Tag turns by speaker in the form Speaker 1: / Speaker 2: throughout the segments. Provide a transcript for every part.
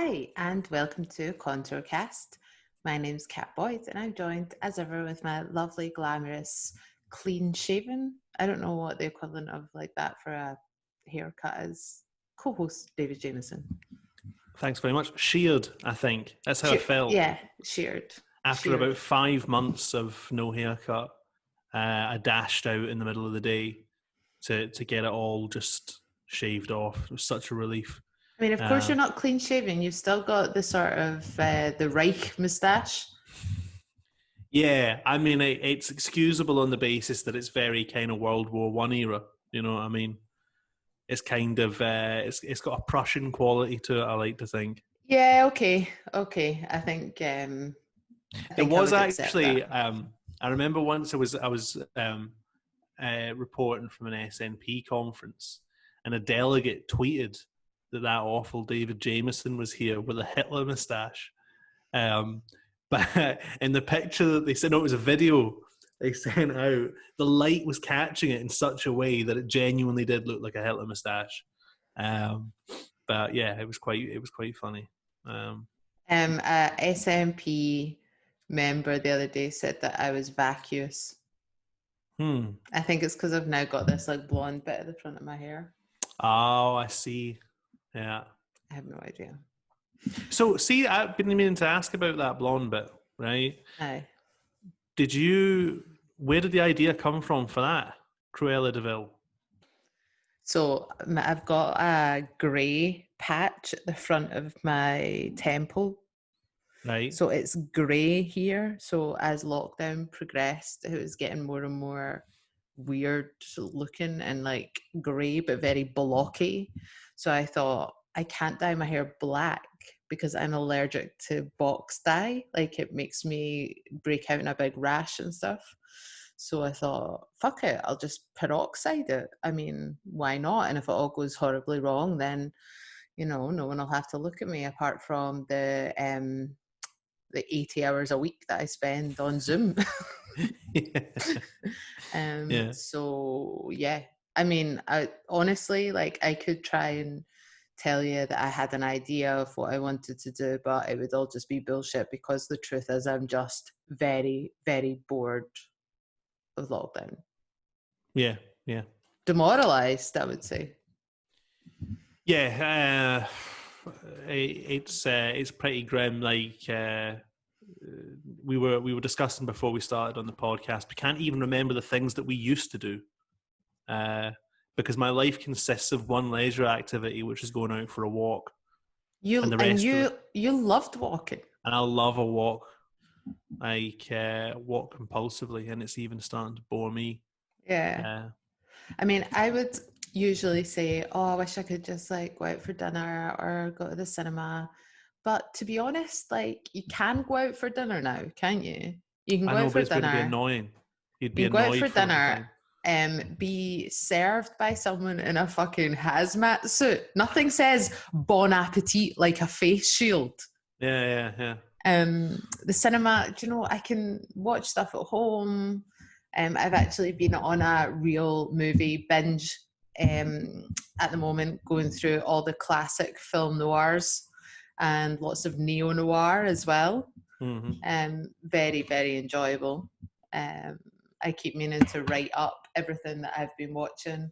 Speaker 1: Hi, and welcome to Contourcast. My name's Kat Boyd, and I'm joined, as ever, with my lovely, glamorous, clean-shaven, I don't know what the equivalent of like that for a haircut is, co-host David Jameson.
Speaker 2: Thanks very much. Sheared, I think. That's how I felt.
Speaker 1: Yeah, sheared.
Speaker 2: After about 5 months of no haircut, I dashed out in the middle of the day to get it all just shaved off. It was such a relief.
Speaker 1: I mean, of course you're not clean-shaven. You've still got the sort of the Reich moustache.
Speaker 2: Yeah, I mean, it's excusable on the basis that it's very kind of World War I era. You know what I mean? It's kind of it's got a Prussian quality to it, I like to think.
Speaker 1: Yeah, okay. I think
Speaker 2: there
Speaker 1: I
Speaker 2: was
Speaker 1: would
Speaker 2: actually I remember once I was reporting from an SNP conference, and a delegate tweeted that awful David Jameson was here with a Hitler moustache. But in the picture that they said, no, it was a video they sent out, the light was catching it in such a way that it genuinely did look like a Hitler moustache. But yeah, it was quite funny.
Speaker 1: A SNP member the other day said that I was vacuous. I think it's because I've now got this like blonde bit at the front of my hair.
Speaker 2: Oh, I see. Yeah.
Speaker 1: I have no idea.
Speaker 2: So, see, I've been meaning to ask about that blonde bit, right?
Speaker 1: Aye.
Speaker 2: Where did the idea come from for that, Cruella de Vil?
Speaker 1: So I've got a grey patch at the front of my temple.
Speaker 2: Right.
Speaker 1: So it's grey here. So as lockdown progressed, it was getting more and more weird looking and like grey, but very blocky. So I thought, I can't dye my hair black because I'm allergic to box dye. Like it makes me break out in a big rash and stuff. So I thought, fuck it, I'll just peroxide it. I mean, why not? And if it all goes horribly wrong, then, you know, no one will have to look at me apart from the 80 hours a week that I spend on Zoom.
Speaker 2: Yeah.
Speaker 1: So, yeah. I mean, I honestly, like, I could try and tell you that I had an idea of what I wanted to do, but it would all just be bullshit because the truth is I'm just very, very bored of lockdown.
Speaker 2: Yeah.
Speaker 1: Demoralized, I would say.
Speaker 2: Yeah. It's pretty grim. Like we were discussing before we started on the podcast. We can't even remember the things that we used to do. Because my life consists of one leisure activity, which is going out for a walk.
Speaker 1: You loved walking.
Speaker 2: And I love a walk. I walk compulsively, and it's even starting to bore me.
Speaker 1: Yeah. I mean, I would usually say, oh, I wish I could just like go out for dinner or go to the cinema. But to be honest, like you can go out for dinner now, can't you? You can go out for dinner.
Speaker 2: It's going to be annoying. You'd be
Speaker 1: you can
Speaker 2: annoyed
Speaker 1: go out for dinner.
Speaker 2: Time.
Speaker 1: Be served by someone in a fucking hazmat suit. Nothing says bon appetit like a face shield.
Speaker 2: Yeah.
Speaker 1: The cinema, do you know, I can watch stuff at home. I've actually been on a real movie binge at the moment, going through all the classic film noirs and lots of neo-noir as well.
Speaker 2: Mm-hmm.
Speaker 1: Very, very enjoyable. I keep meaning to write up everything that I've been watching.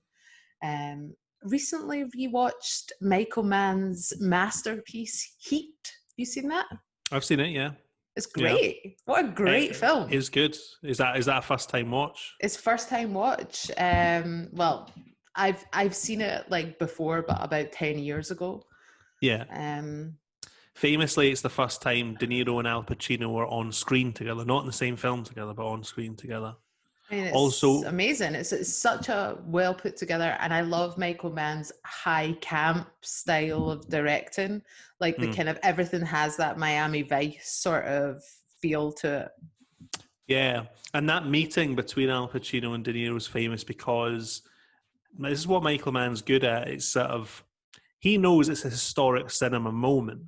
Speaker 1: Recently rewatched Michael Mann's masterpiece, Heat. Have you seen that?
Speaker 2: I've seen it, yeah.
Speaker 1: It's great. Yeah. What a great film.
Speaker 2: It's good. Is that a first time watch?
Speaker 1: It's first time watch. Well, I've seen it like before, but about 10 years ago.
Speaker 2: Yeah. Famously, it's the first time De Niro and Al Pacino were on screen together, not in the same film together, but on screen together.
Speaker 1: I mean, it's also amazing. It's such a well put together, and I love Michael Mann's high camp style of directing. Like the kind of everything has that Miami Vice sort of feel to it.
Speaker 2: Yeah, and that meeting between Al Pacino and De Niro is famous because this is what Michael Mann's good at. It's sort of, he knows it's a historic cinema moment,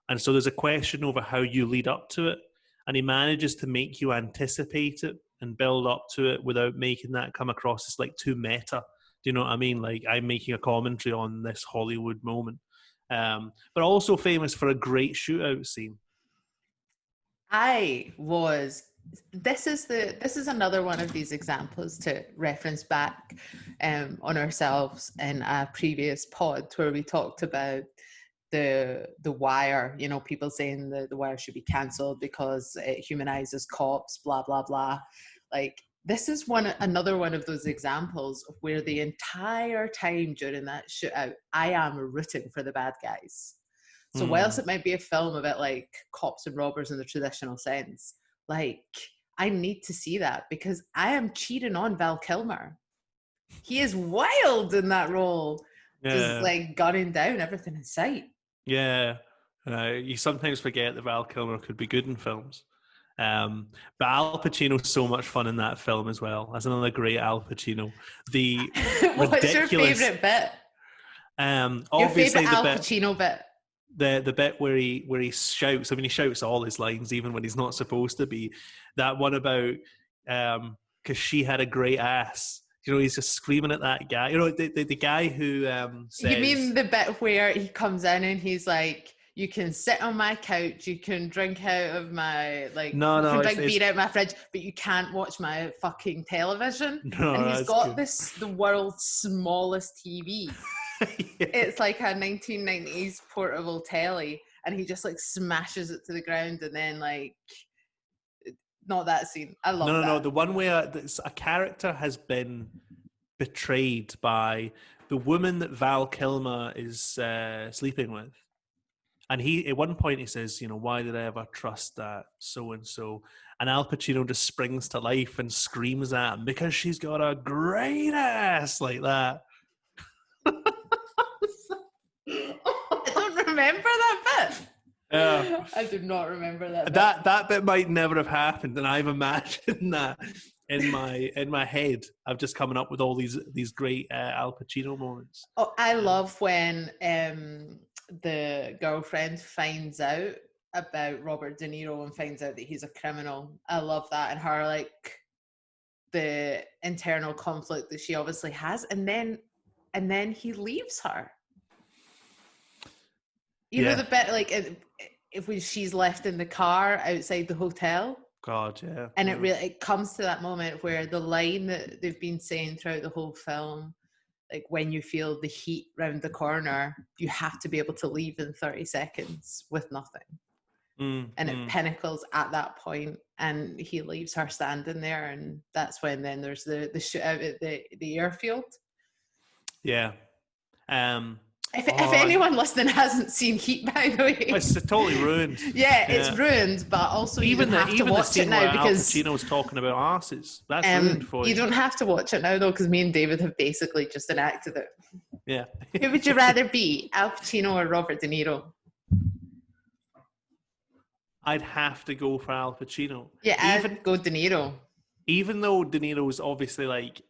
Speaker 2: and so there's a question over how you lead up to it, and he manages to make you anticipate it and build up to it without making that come across as like too meta. Do you know what I mean? Like I'm making a commentary on this Hollywood moment. but also famous for a great shootout scene.
Speaker 1: This is another one of these examples to reference back on ourselves in a previous pod where we talked about the Wire, you know, people saying the Wire should be cancelled because it humanizes cops, blah blah blah. Like, this is another one of those examples of where the entire time during that shootout I am rooting for the bad guys. So whilst it might be a film about like cops and robbers in the traditional sense, like, I need to see that because I am cheating on Val Kilmer. He is wild in that role, just like gunning down everything in sight.
Speaker 2: Yeah, you sometimes forget that Val Kilmer could be good in films. But Al Pacino's so much fun in that film as well. That's another great Al Pacino. The
Speaker 1: What's your favorite bit? Your
Speaker 2: Obviously
Speaker 1: favorite Al Pacino bit.
Speaker 2: The bit where he shouts. I mean, he shouts all his lines even when he's not supposed to be. That one about because she had a great ass. You know, he's just screaming at that guy. You know, the guy who says.
Speaker 1: You mean the bit where he comes in and he's like, "You can sit on my couch, you can drink out of my you can drink beer out of my fridge, but you can't watch my fucking television."
Speaker 2: No,
Speaker 1: and he's got the world's smallest TV. Yeah. It's like a 1990s portable telly, and he just like smashes it to the ground, and then like, not that scene. I love that.
Speaker 2: No, the one where a character has been betrayed by the woman that Val Kilmer is sleeping with. And he, at one point, he says, you know, why did I ever trust that so-and-so? And Al Pacino just springs to life and screams at him because she's got a great ass, like that.
Speaker 1: I don't remember that bit. I do not remember that bit.
Speaker 2: That bit might never have happened, and I've imagined that in my head. I've just coming up with all these great Al Pacino moments.
Speaker 1: Oh, I love when the girlfriend finds out about Robert De Niro and finds out that he's a criminal. I love that, and her like the internal conflict that she obviously has, and then he leaves her. You know the bit like if when she's left in the car outside the hotel.
Speaker 2: God, yeah.
Speaker 1: And it comes to that moment where the line that they've been saying throughout the whole film, like, when you feel the heat round the corner, you have to be able to leave in 30 seconds with nothing. And it pinnacles at that point, and he leaves her standing there, and that's when then there's the shootout at the airfield.
Speaker 2: Yeah.
Speaker 1: If anyone listening hasn't seen Heat, by the way,
Speaker 2: it's totally ruined.
Speaker 1: Yeah, it's ruined. But also, you don't have to watch it now because
Speaker 2: Al Pacino's talking about arses. That's ruined for you.
Speaker 1: You don't have to watch it now though, because me and David have basically just enacted it.
Speaker 2: Yeah.
Speaker 1: Who would you rather be, Al Pacino or Robert De Niro?
Speaker 2: I'd have to go for Al Pacino.
Speaker 1: Yeah, I'd go De Niro.
Speaker 2: Even though De Niro's obviously like.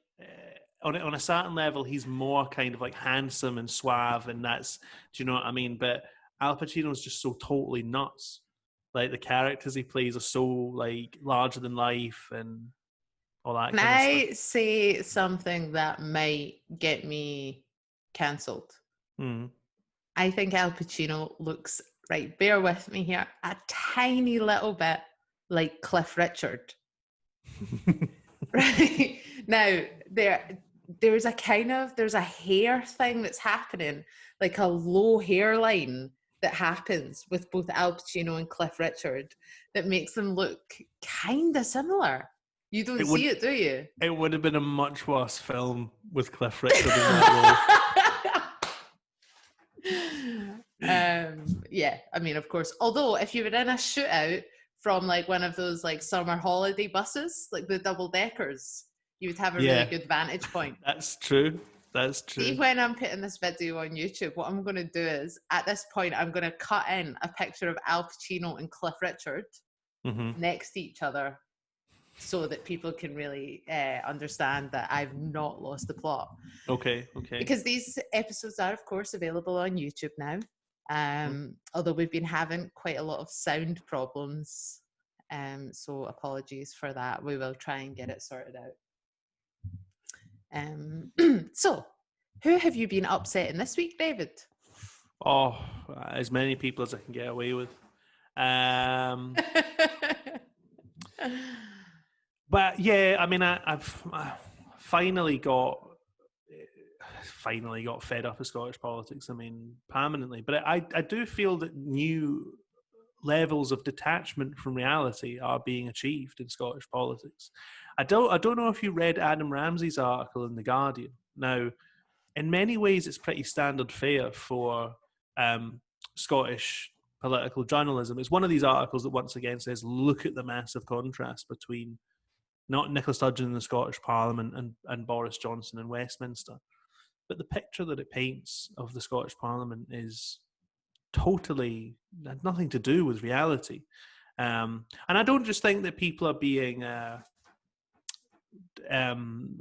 Speaker 2: On a certain level, he's more kind of like handsome and suave, and that's, do you know what I mean? But Al Pacino's just so totally nuts. Like, the characters he plays are so like larger than life and all that.
Speaker 1: Can I say something that might get me cancelled? I think Al Pacino looks, right, bear with me here, a tiny little bit like Cliff Richard. Right now, there's a hair thing that's happening, like a low hairline that happens with both Al Pacino and Cliff Richard that makes them look kind of similar. You don't see it, do you?
Speaker 2: It would have been a much worse film with Cliff Richard in that
Speaker 1: role. Yeah, I mean, of course. Although, if you were in a shootout from like one of those like summer holiday buses, like the double deckers, you would have a really good vantage point.
Speaker 2: That's true.
Speaker 1: See, when I'm putting this video on YouTube, what I'm going to do is, at this point, I'm going to cut in a picture of Al Pacino and Cliff Richard next to each other so that people can really understand that I've not lost the plot.
Speaker 2: Okay.
Speaker 1: Because these episodes are, of course, available on YouTube now. Although we've been having quite a lot of sound problems. So apologies for that. We will try and get it sorted out. So, who have you been upsetting this week, David?
Speaker 2: Oh, as many people as I can get away with. Um, but yeah, I mean, I finally got fed up of Scottish politics. I mean, permanently. But I do feel that new levels of detachment from reality are being achieved in Scottish politics. I don't know if you read Adam Ramsey's article in the Guardian. Now, in many ways, it's pretty standard fare for Scottish political journalism. It's one of these articles that once again says, look at the massive contrast between not Nicola Sturgeon in the Scottish Parliament and Boris Johnson in Westminster. But the picture that it paints of the Scottish Parliament is totally had nothing to do with reality. And I don't just think that people are being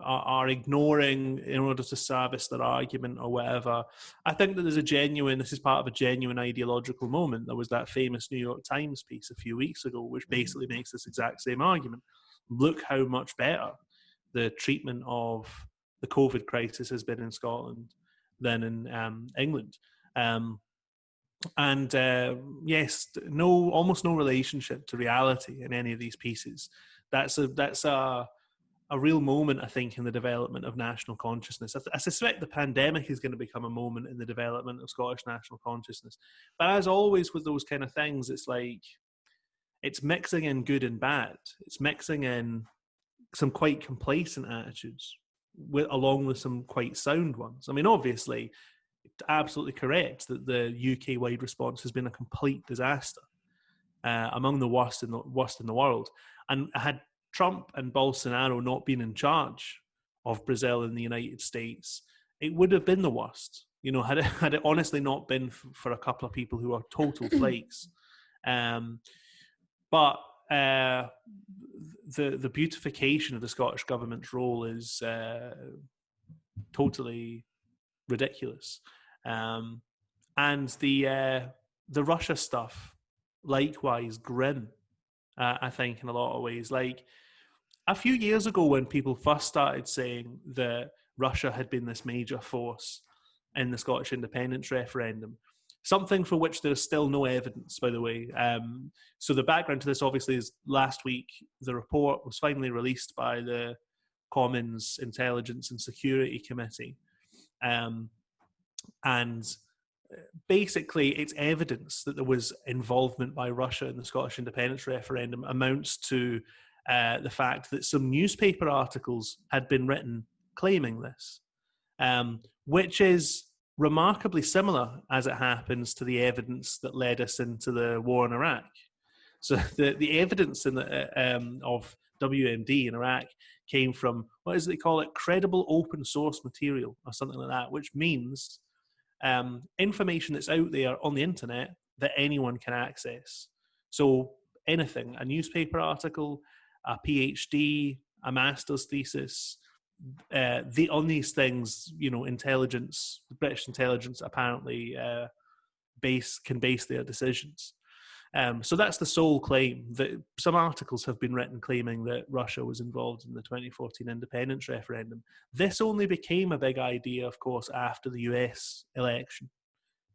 Speaker 2: are ignoring in order to service their argument or whatever. I think that this is part of a genuine ideological moment. There was that famous New York Times piece a few weeks ago, which basically makes this exact same argument. Look how much better the treatment of the COVID crisis has been in Scotland than in England. And yes, almost no relationship to reality in any of these pieces. That's a real moment, I think, in the development of national consciousness. I suspect the pandemic is going to become a moment in the development of Scottish national consciousness. But as always with those kind of things, it's like it's mixing in good and bad. It's mixing in some quite complacent attitudes along with some quite sound ones. I mean, obviously, absolutely correct that the UK-wide response has been a complete disaster, among the worst in the world. And had Trump and Bolsonaro not been in charge of Brazil and the United States, it would have been the worst. You know, had it honestly not been for a couple of people who are total flakes. But the beautification of the Scottish government's role is totally ridiculous. And the Russia stuff, likewise grim. I think in a lot of ways, like a few years ago when people first started saying that Russia had been this major force in the Scottish independence referendum, something for which there's still no evidence, by the way. So the background to this obviously is last week the report was finally released by the Commons Intelligence and Security Committee. And basically it's evidence that there was involvement by Russia in the Scottish independence referendum amounts to the fact that some newspaper articles had been written claiming this, which is remarkably similar, as it happens, to the evidence that led us into the war in Iraq. So the evidence of WMD in Iraq came from, what is it they call it, credible open source material or something like that, which means information that's out there on the internet that anyone can access. So anything, a newspaper article, a PhD, a master's thesis, on these things, you know, intelligence, the British intelligence apparently can base their decisions. So that's the sole claim. That some articles have been written claiming that Russia was involved in the 2014 independence referendum. This only became a big idea, of course, after the US election.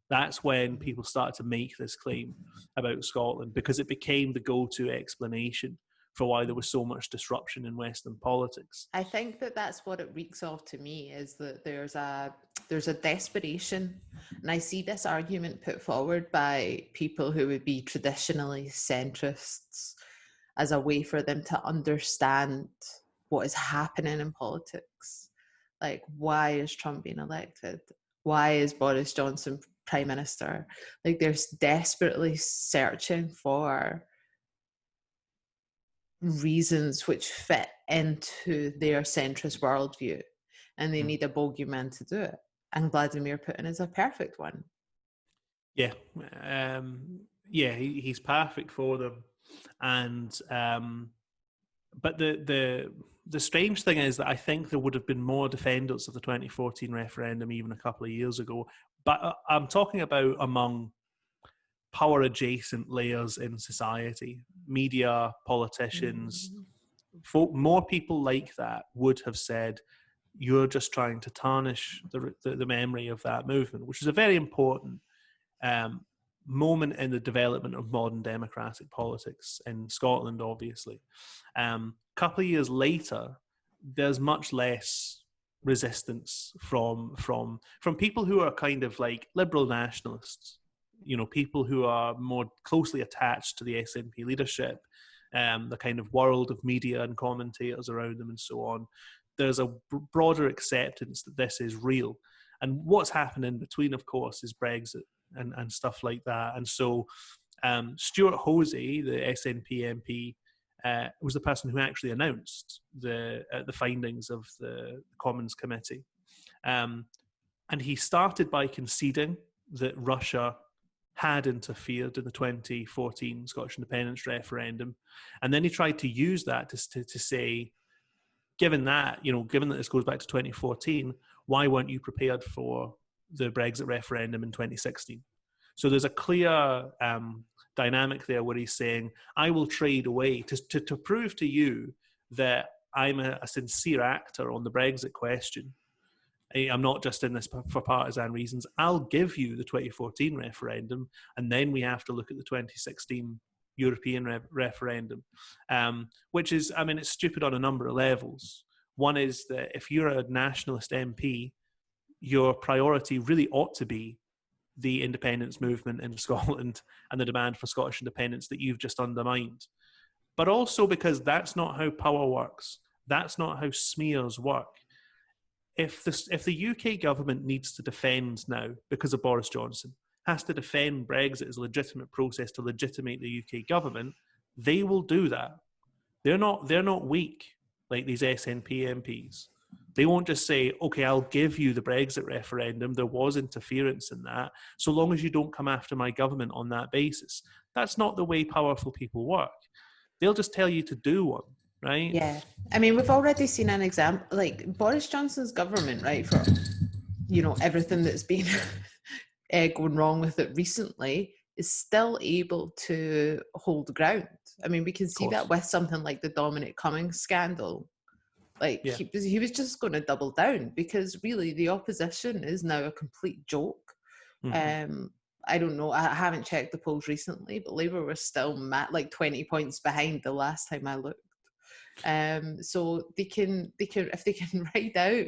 Speaker 2: That's when people started to make this claim about Scotland, because it became the go-to explanation for why there was so much disruption in Western politics.
Speaker 1: I think that that's what it reeks of to me, is that there's a desperation, and I see this argument put forward by people who would be traditionally centrists as a way for them to understand what is happening in politics. Like, why is Trump being elected? Why is Boris Johnson prime minister? Like, they're desperately searching for reasons which fit into their centrist worldview, and they need a bogeyman to do it. And Vladimir Putin is a perfect one.
Speaker 2: Yeah, he's perfect for them. And but the strange thing is that I think there would have been more defenders of the 2014 referendum even a couple of years ago. But I'm talking about among power adjacent layers in society, media, politicians, more people like that would have said, you're just trying to tarnish the memory of that movement, which is a very important moment in the development of modern democratic politics in Scotland, obviously. Couple of years later, there's much less resistance from people who are kind of like liberal nationalists, people who are more closely attached to the SNP leadership, the kind of world of media and commentators around them and so on. There's a broader acceptance that this is real. And what's happened in between, of course, is Brexit and stuff like that. And so Stuart Hosey, the SNP MP, was the person who actually announced the findings of the Commons Committee. And he started by conceding that Russia had interfered in the 2014 Scottish independence referendum. And then he tried to use that to say, given that this goes back to 2014, why weren't you prepared for the Brexit referendum in 2016? So there's a clear dynamic there where he's saying, I will trade away to prove to you that I'm a sincere actor on the Brexit question. I'm not just in this for partisan reasons. I'll give you the 2014 referendum, and then we have to look at the 2016 European referendum, which is, it's stupid on a number of levels. One is that if you're a nationalist MP, your priority really ought to be the independence movement in Scotland and the demand for Scottish independence that you've just undermined. But also because that's not how power works. That's not how smears work. If the UK government needs to defend now, because of Boris Johnson, has to defend Brexit as a legitimate process to legitimate the UK government, they will do that. They're not weak like these SNP MPs. They won't just say, okay, I'll give you the Brexit referendum. There was interference in that, so long as you don't come after my government on that basis. That's not the way powerful people work. They'll just tell you to do one, right?
Speaker 1: Yeah. We've already seen an example, like Boris Johnson's government, right, for, everything that's been going wrong with it recently, is still able to hold ground. We can see that with something like the Dominic Cummings scandal. He was just going to double down, because really the opposition is now a complete joke. Mm-hmm. I don't know, I haven't checked the polls recently, but Labour was still 20 points behind the last time I looked. So they can if they can ride out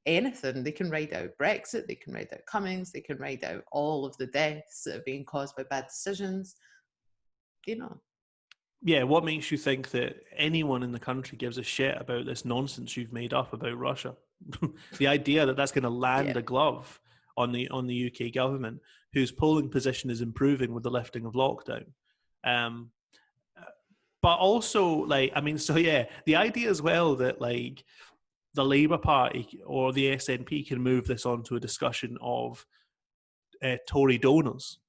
Speaker 1: anything, they can ride out Brexit, they can ride out Cummings, they can ride out all of the deaths that are being caused by bad decisions.
Speaker 2: Yeah, what makes you think that anyone in the country gives a shit about this nonsense you've made up about Russia? The idea that that's going to land a glove on the UK government, whose polling position is improving with the lifting of lockdown. But also, the idea as well that the Labour Party or the SNP can move this on to a discussion of Tory donors.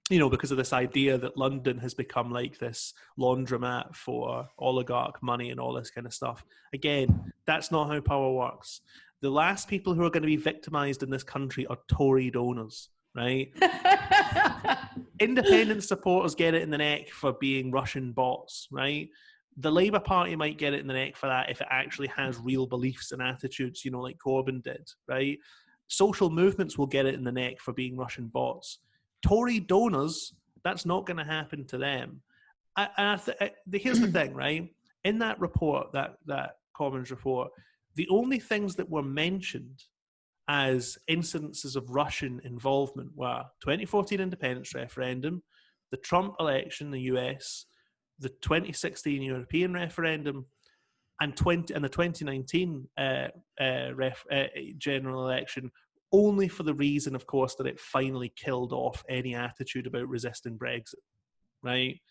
Speaker 2: Because of this idea that London has become like this laundromat for oligarch money and all this kind of stuff. Again, that's not how power works. The last people who are going to be victimized in this country are Tory donors, right? Independent supporters get it in the neck for being Russian bots, right? The Labour Party might get it in the neck for that if it actually has real beliefs and attitudes, like Corbyn did, right? Social movements will get it in the neck for being Russian bots. Tory donors, that's not going to happen to them. Here's the thing, right? In that report, that Commons report, the only things that were mentioned as incidences of Russian involvement were 2014 independence referendum, the Trump election in the US, the 2016 European referendum, and the 2019 general election, only for the reason, of course, that it finally killed off any attitude about resisting Brexit, right?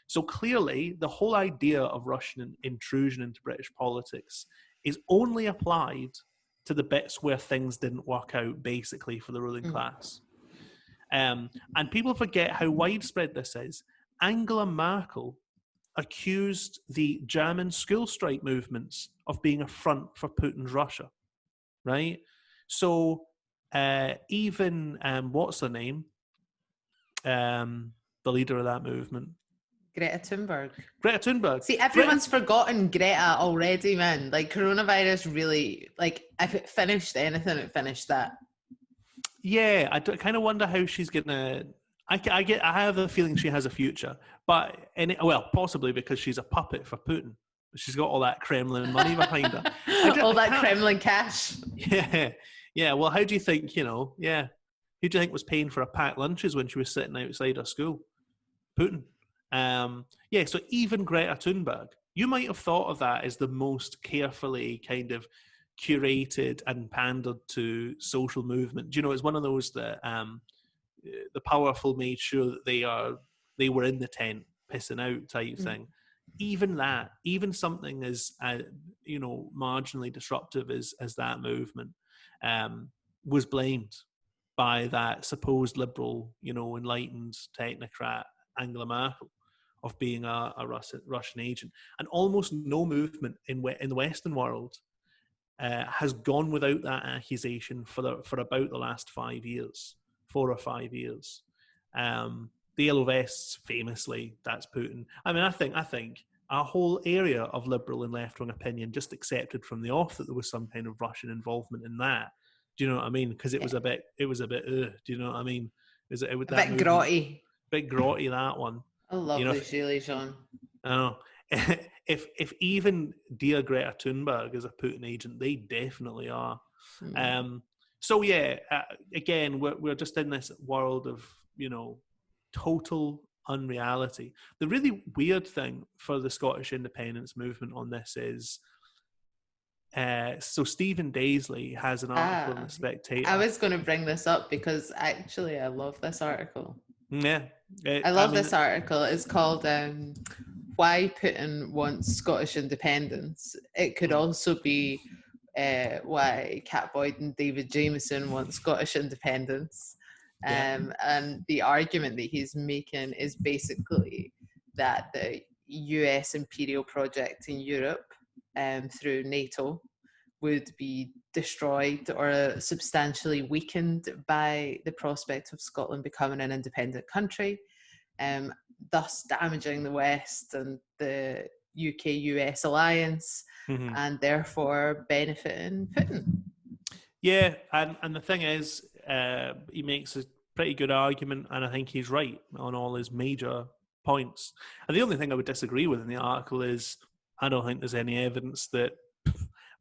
Speaker 2: So clearly, the whole idea of Russian intrusion into British politics is only applied to the bits where things didn't work out, basically, for the ruling class. And people forget how widespread this is. Angela Merkel accused the German school strike movements of being a front for Putin's Russia, right? So even, what's her name? The leader of that movement.
Speaker 1: Greta Thunberg. See, everyone's forgotten Greta already, man. Coronavirus really, if it finished anything, it finished that.
Speaker 2: Yeah, kind of wonder how she's gonna. I have the feeling she has a future, but well, possibly because she's a puppet for Putin. She's got all that Kremlin money behind her.
Speaker 1: All
Speaker 2: I
Speaker 1: that
Speaker 2: can't.
Speaker 1: Kremlin cash.
Speaker 2: Yeah, yeah. Well, how do you think? Yeah, who do you think was paying for her packed lunches when she was sitting outside her school? Putin. Yeah. So even Greta Thunberg, you might have thought of that as the most carefully kind of curated and pandered to social movement. Do you know, it's one of those that the powerful made sure that they were in the tent pissing out type thing. Even that, even something as marginally disruptive as that movement, was blamed by that supposed liberal, enlightened technocrat Angela Merkel of being a Russian agent, and almost no movement in the Western world has gone without that accusation for about the last 5 years, 4 or 5 years. The Yellow Vests, famously, that's Putin. I mean, I think a whole area of liberal and left-wing opinion just accepted from the off that there was some kind of Russian involvement in that. Do you know what I mean? Because it was a bit. Do you know what I mean?
Speaker 1: A
Speaker 2: That
Speaker 1: bit
Speaker 2: movement,
Speaker 1: grotty.
Speaker 2: bit grotty, that one.
Speaker 1: I
Speaker 2: You
Speaker 1: love
Speaker 2: know,
Speaker 1: the Shirley Sean.
Speaker 2: I know. If even dear Greta Thunberg is a Putin agent, they definitely are. So yeah, again, we're just in this world of total unreality. The really weird thing for the Scottish independence movement on this is, so Stephen Daisley has an article in the
Speaker 1: I
Speaker 2: Spectator.
Speaker 1: was going to bring this up because actually I love this article.
Speaker 2: Yeah,
Speaker 1: I love this article. It's called Why Putin Wants Scottish Independence. It could also be why Cat Boyd and David Jameson want Scottish independence. And the argument that he's making is basically that the US imperial project in Europe through NATO would be destroyed or substantially weakened by the prospect of Scotland becoming an independent country, thus damaging the West and the UK-US alliance, and therefore benefiting Putin.
Speaker 2: Yeah, and the thing is, he makes a pretty good argument, and I think he's right on all his major points. And the only thing I would disagree with in the article is I don't think there's any evidence that,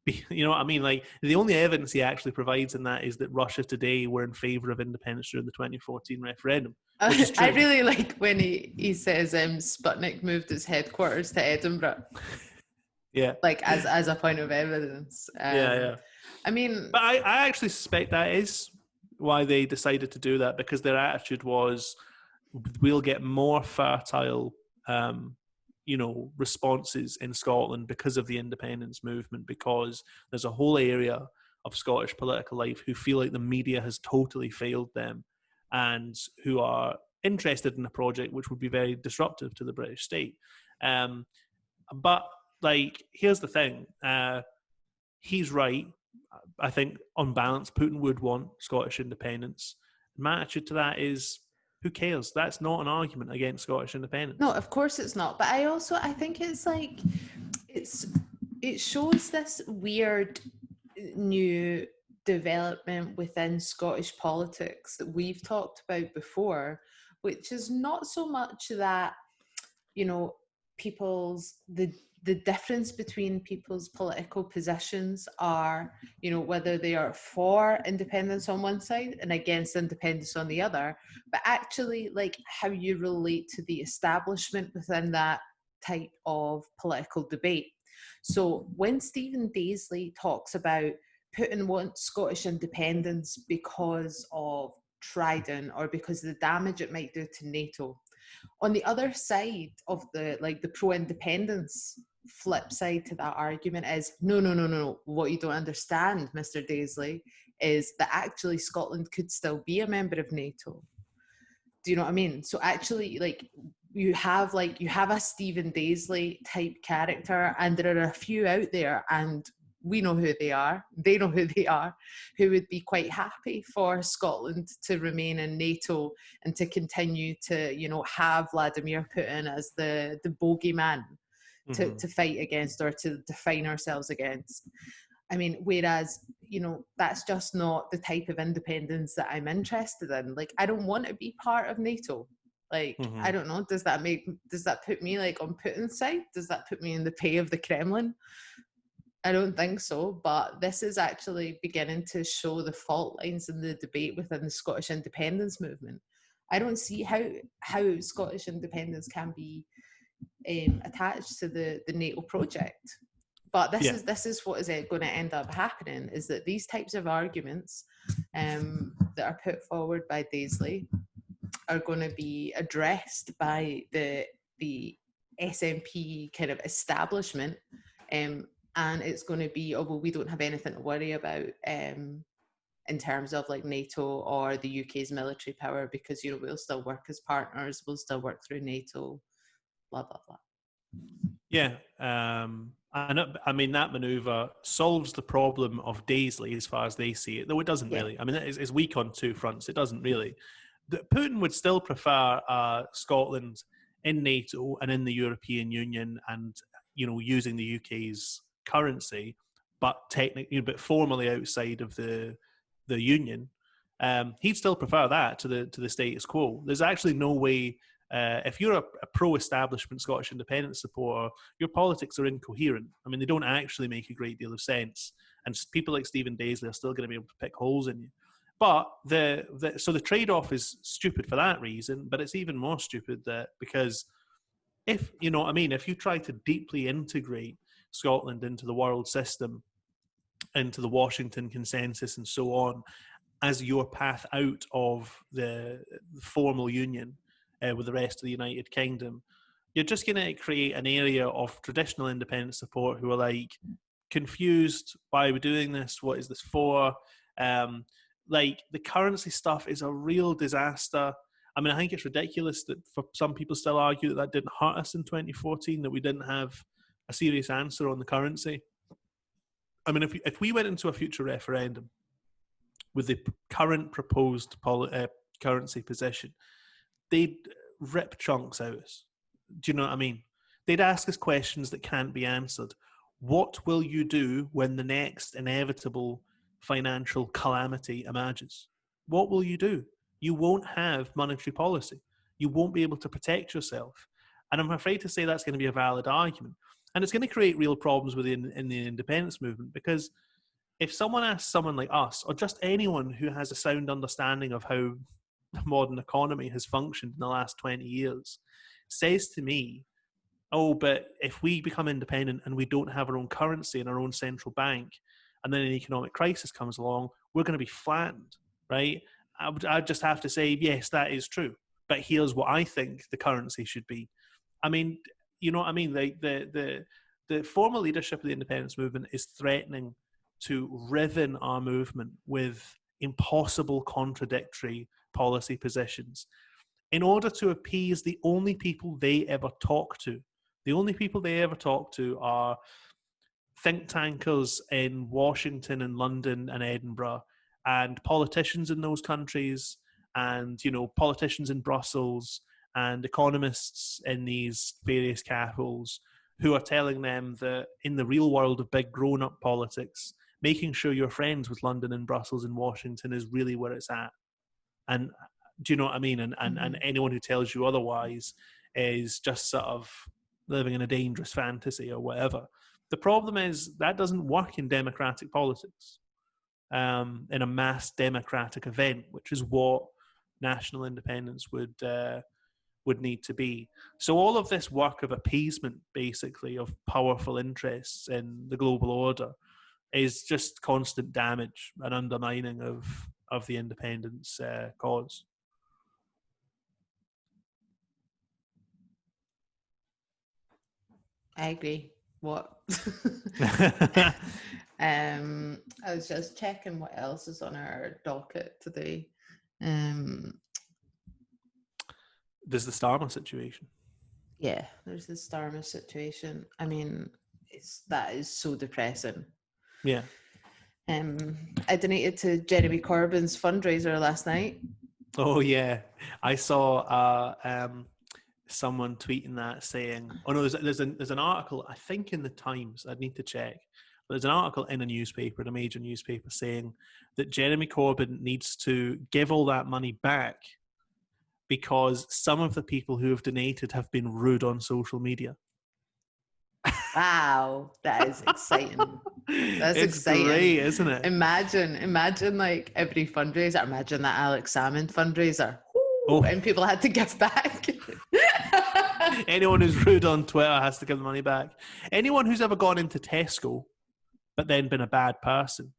Speaker 2: you know what I mean? Like, the only evidence he actually provides in that is that Russia today were in favour of independence during the 2014 referendum. Which is true.
Speaker 1: I really like when he says Sputnik moved its headquarters to Edinburgh.
Speaker 2: Yeah.
Speaker 1: Like as a point of evidence.
Speaker 2: Yeah.
Speaker 1: I mean,
Speaker 2: but I actually suspect that is why they decided to do that, because their attitude was, we'll get more fertile, responses in Scotland because of the independence movement, because there's a whole area of Scottish political life who feel like the media has totally failed them and who are interested in a project which would be very disruptive to the British state. But, like, here's the thing. He's right. I think, on balance, Putin would want Scottish independence. My attitude to that is, who cares? That's not an argument against Scottish independence.
Speaker 1: No, of course it's not. But I think it's like, it shows this weird new development within Scottish politics that we've talked about before, which is not so much that, the difference between people's political positions are, whether they are for independence on one side and against independence on the other, but actually like how you relate to the establishment within that type of political debate. So when Stephen Daisley talks about Putin wants Scottish independence because of Trident or because of the damage it might do to NATO, on the other side of the pro-independence flip side to that argument is no. What you don't understand, Mr. Daisley, is that actually Scotland could still be a member of NATO. Do you know what I mean? So actually, you have a Stephen Daisley type character, and there are a few out there, and we know who they are, they know who they are, who would be quite happy for Scotland to remain in NATO and to continue to, have Vladimir Putin as the bogeyman to fight against or to define ourselves against. I mean, whereas, that's just not the type of independence that I'm interested in. Like, I don't want to be part of NATO. Like, I don't know, does that put me like on Putin's side? Does that put me in the pay of the Kremlin? I don't think so, but this is actually beginning to show the fault lines in the debate within the Scottish independence movement. I don't see how Scottish independence can be attached to the NATO project. But this is what is going to end up happening, is that these types of arguments that are put forward by Daisley are going to be addressed by the SNP kind of establishment, and it's going to be, oh well, we don't have anything to worry about in terms of like NATO or the UK's military power, because we'll still work as partners, we'll still work through NATO, blah blah blah.
Speaker 2: Yeah, I mean, that manoeuvre solves the problem of Daisley as far as they see it, though it doesn't really. I mean, it's weak on two fronts. It doesn't really. Putin would still prefer Scotland in NATO and in the European Union, and using the UK's currency, but but formally outside of the union. He'd still prefer that to the status quo. There's actually no way. If you're a pro-establishment Scottish independence supporter, your politics are incoherent. I mean, they don't actually make a great deal of sense, and people like Stephen Daisley are still going to be able to pick holes in you. But so the trade-off is stupid for that reason, but it's even more stupid because if if you try to deeply integrate Scotland into the world system, into the Washington consensus, and so on, as your path out of the formal union with the rest of the United Kingdom, you're just going to create an area of traditional independence support who are like confused. Why are we doing this? What is this for? Like, the currency stuff is a real disaster. I mean, I think it's ridiculous that for some people still argue that didn't hurt us in 2014, that we didn't have a serious answer on the currency. I mean, if we went into a future referendum with the current proposed currency position, they'd rip chunks out of us. Do you know what I mean? They'd ask us questions that can't be answered. What will you do when the next inevitable financial calamity emerges? What will you do? You won't have monetary policy. You won't be able to protect yourself. And I'm afraid to say that's going to be a valid argument. And it's going to create real problems in the independence movement, because if someone asks someone like us, or just anyone who has a sound understanding of how the modern economy has functioned in the last 20 years, says to me, oh, but if we become independent and we don't have our own currency and our own central bank, and then an economic crisis comes along, we're going to be flattened, right? I'd just have to say, yes, that is true. But here's what I think the currency should be. I mean, you know what I mean? The former leadership of the independence movement is threatening to riven our movement with impossible contradictory policy positions in order to appease the only people they ever talk to. The only people they ever talk to are think tankers in Washington and London and Edinburgh, and politicians in those countries, and politicians in Brussels, and economists in these various capitals who are telling them that in the real world of big grown-up politics, making sure you're friends with London and Brussels and Washington is really where it's at. And do you know what I mean? And anyone who tells you otherwise is just sort of living in a dangerous fantasy or whatever. The problem is that doesn't work in democratic politics, in a mass democratic event, which is what national independence would need to be. So all of this work of appeasement, basically, of powerful interests in the global order, is just constant damage and undermining of the independence cause.
Speaker 1: I agree. What? I was just checking what else is on our docket today.
Speaker 2: There's the Starmer situation.
Speaker 1: Yeah, there's the Starmer situation. I mean, that is so depressing.
Speaker 2: Yeah.
Speaker 1: I donated to Jeremy Corbyn's fundraiser last night.
Speaker 2: Oh yeah, I saw someone tweeting that saying, "Oh no, there's an article, I think in the Times. I'd need to check, There's an article in a newspaper, in a major newspaper, saying that Jeremy Corbyn needs to give all that money back because some of the people who have donated have been rude on social media.
Speaker 1: Wow, that is exciting. That's
Speaker 2: It's
Speaker 1: exciting.
Speaker 2: great, isn't it?
Speaker 1: Imagine like every fundraiser. Imagine that Alex Salmond fundraiser. Woo,
Speaker 2: Oh,
Speaker 1: and people had to give back.
Speaker 2: anyone who's rude on Twitter has to give the money back. Anyone who's ever gone into Tesco but then been a bad person,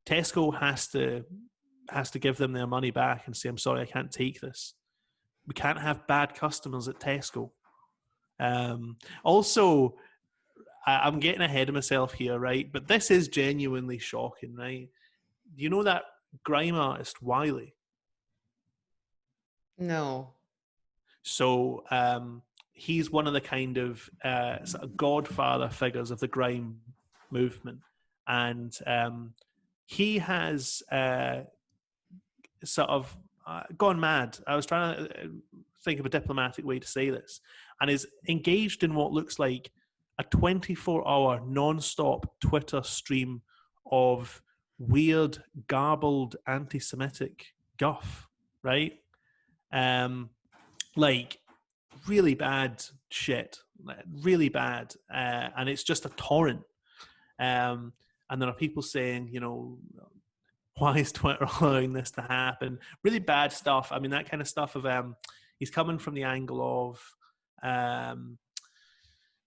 Speaker 2: Tesco has to give them their money back and say, "I'm sorry, I can't take this. We can't have bad customers at Tesco." Also, I'm getting ahead of myself here, right? But this is genuinely shocking, right? Do you know that grime artist Wiley?
Speaker 1: No.
Speaker 2: So he's one of the kind of sort of godfather figures of the grime movement, and he has sort of gone mad. I was trying to think of a diplomatic way to say this, and is engaged in what looks like a 24-hour non-stop Twitter stream of weird, garbled, anti-Semitic guff, right? Like really bad shit, really bad, and it's just a torrent. And there are people saying, why is Twitter allowing this to happen? Really bad stuff. I mean, that kind of stuff of he's coming from the angle of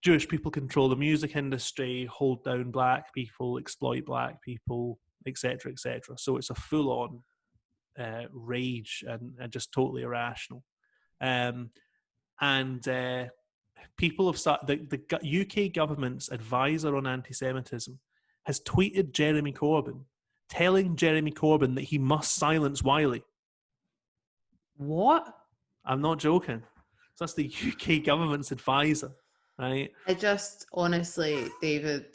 Speaker 2: Jewish people control the music industry, hold down black people, exploit black people, etc., etc. So it's a full-on rage and just totally irrational. And people have started. The UK government's advisor on anti-Semitism has tweeted Jeremy Corbyn, telling Jeremy Corbyn that he must silence Wiley.
Speaker 1: What?
Speaker 2: I'm not joking. So that's the UK government's advisor, right?
Speaker 1: I just honestly, David,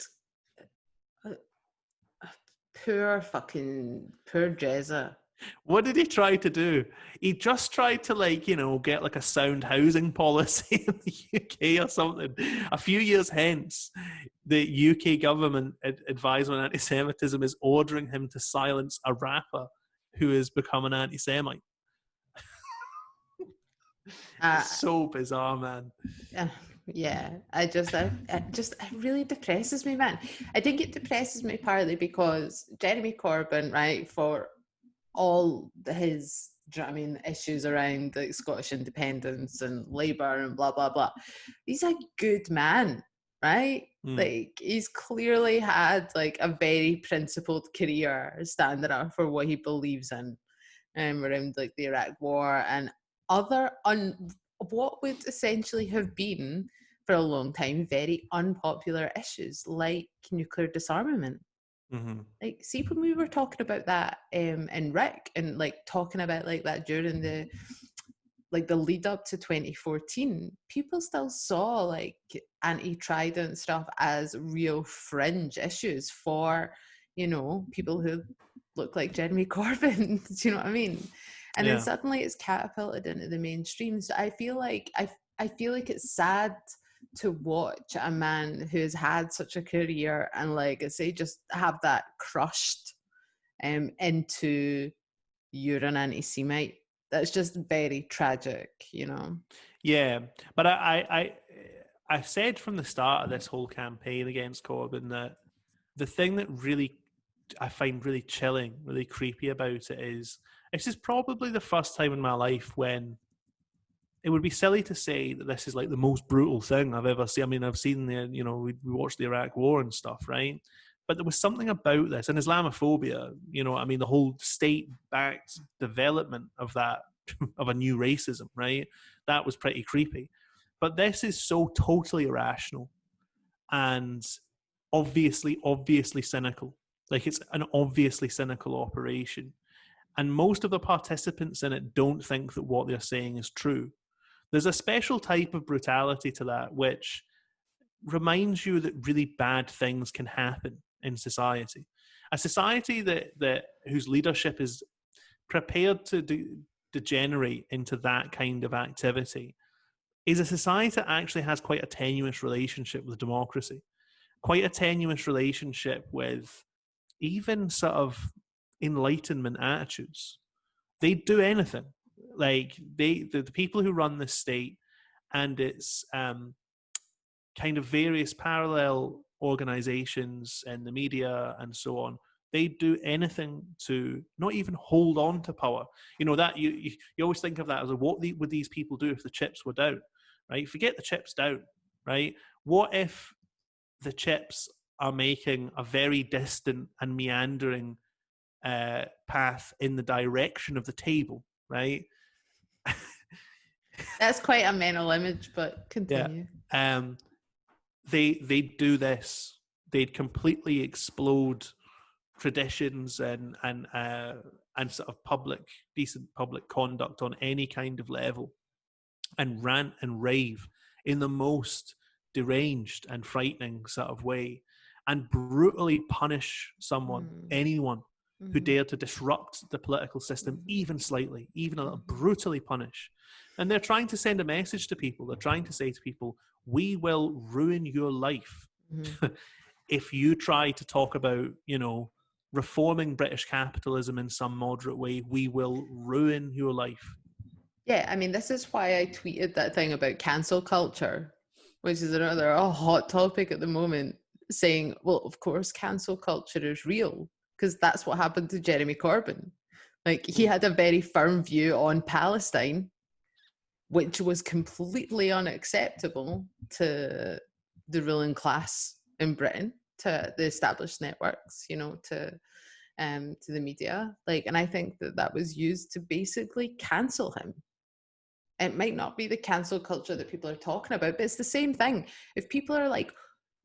Speaker 1: poor Jezza.
Speaker 2: What did he try to do? He just tried to get like a sound housing policy in the UK or something. A few years hence, the UK government advisor on anti-Semitism is ordering him to silence a rapper who has become an anti-Semite. It's so bizarre, man.
Speaker 1: Yeah, it really depresses me, man. I think it depresses me partly because Jeremy Corbyn, right, for all his, do you know what I mean, issues around the Scottish independence and Labour and blah blah blah, he's a good man, right? Like he's clearly had like a very principled career standing up for what he believes in, around like the Iraq War and other what would essentially have been for a long time very unpopular issues like nuclear disarmament.
Speaker 2: Mm-hmm.
Speaker 1: Like, see, when we were talking about that in Rick and like talking about like that during the lead up to 2014, people still saw like anti-Trident stuff as real fringe issues for, people who look like Jeremy Corbyn. Do you know what I mean? And then suddenly it's catapulted into the mainstream. So I feel like it's sad to watch a man who's had such a career and like I say just have that crushed into you're an anti-Semite. That's just very tragic,
Speaker 2: Yeah, but I said from the start of this whole campaign against Corbyn that the thing that really I find really chilling, really creepy about it is this is probably the first time in my life when it would be silly to say that this is like the most brutal thing I've ever seen. I mean, I've seen we watched the Iraq War and stuff, right? But there was something about this and Islamophobia, the whole state-backed development of that, of a new racism, right? That was pretty creepy. But this is so totally irrational and obviously cynical. Like it's an obviously cynical operation. And most of the participants in it don't think that what they're saying is true. There's a special type of brutality to that, which reminds you that really bad things can happen in society. A society that whose leadership is prepared to degenerate into that kind of activity is a society that actually has quite a tenuous relationship with democracy. quite a tenuous relationship with even sort of Enlightenment attitudes. They'd do anything. Like the people who run this state and its kind of various parallel organizations and the media and so on, they do anything to not even hold on to power. You know, that you always think of that as would these people do if the chips were down, right? Forget the chips down, right? What if the chips are making a very distant and meandering path in the direction of the table, right?
Speaker 1: That's quite a mental image, but
Speaker 2: Yeah.
Speaker 1: continue.
Speaker 2: They'd do this. They'd completely explode traditions and sort of decent public conduct on any kind of level, and rant and rave in the most deranged and frightening sort of way, and brutally punish anyone who dared to disrupt the political system, even slightly, even a little, brutally punish. And they're trying to send a message to people. They're trying to say to people, we will ruin your life if you try to talk about, you know, reforming British capitalism in some moderate way. We will ruin your life.
Speaker 1: Yeah, I mean, this is why I tweeted that thing about cancel culture, which is another hot topic at the moment, saying, well, of course, cancel culture is real, because that's what happened to Jeremy Corbyn. Like, he had a very firm view on Palestine, which was completely unacceptable to the ruling class in Britain, to the established networks, you know, to the media. Like, and I think that was used to basically cancel him. It might not be the cancel culture that people are talking about, but it's the same thing. If people are like,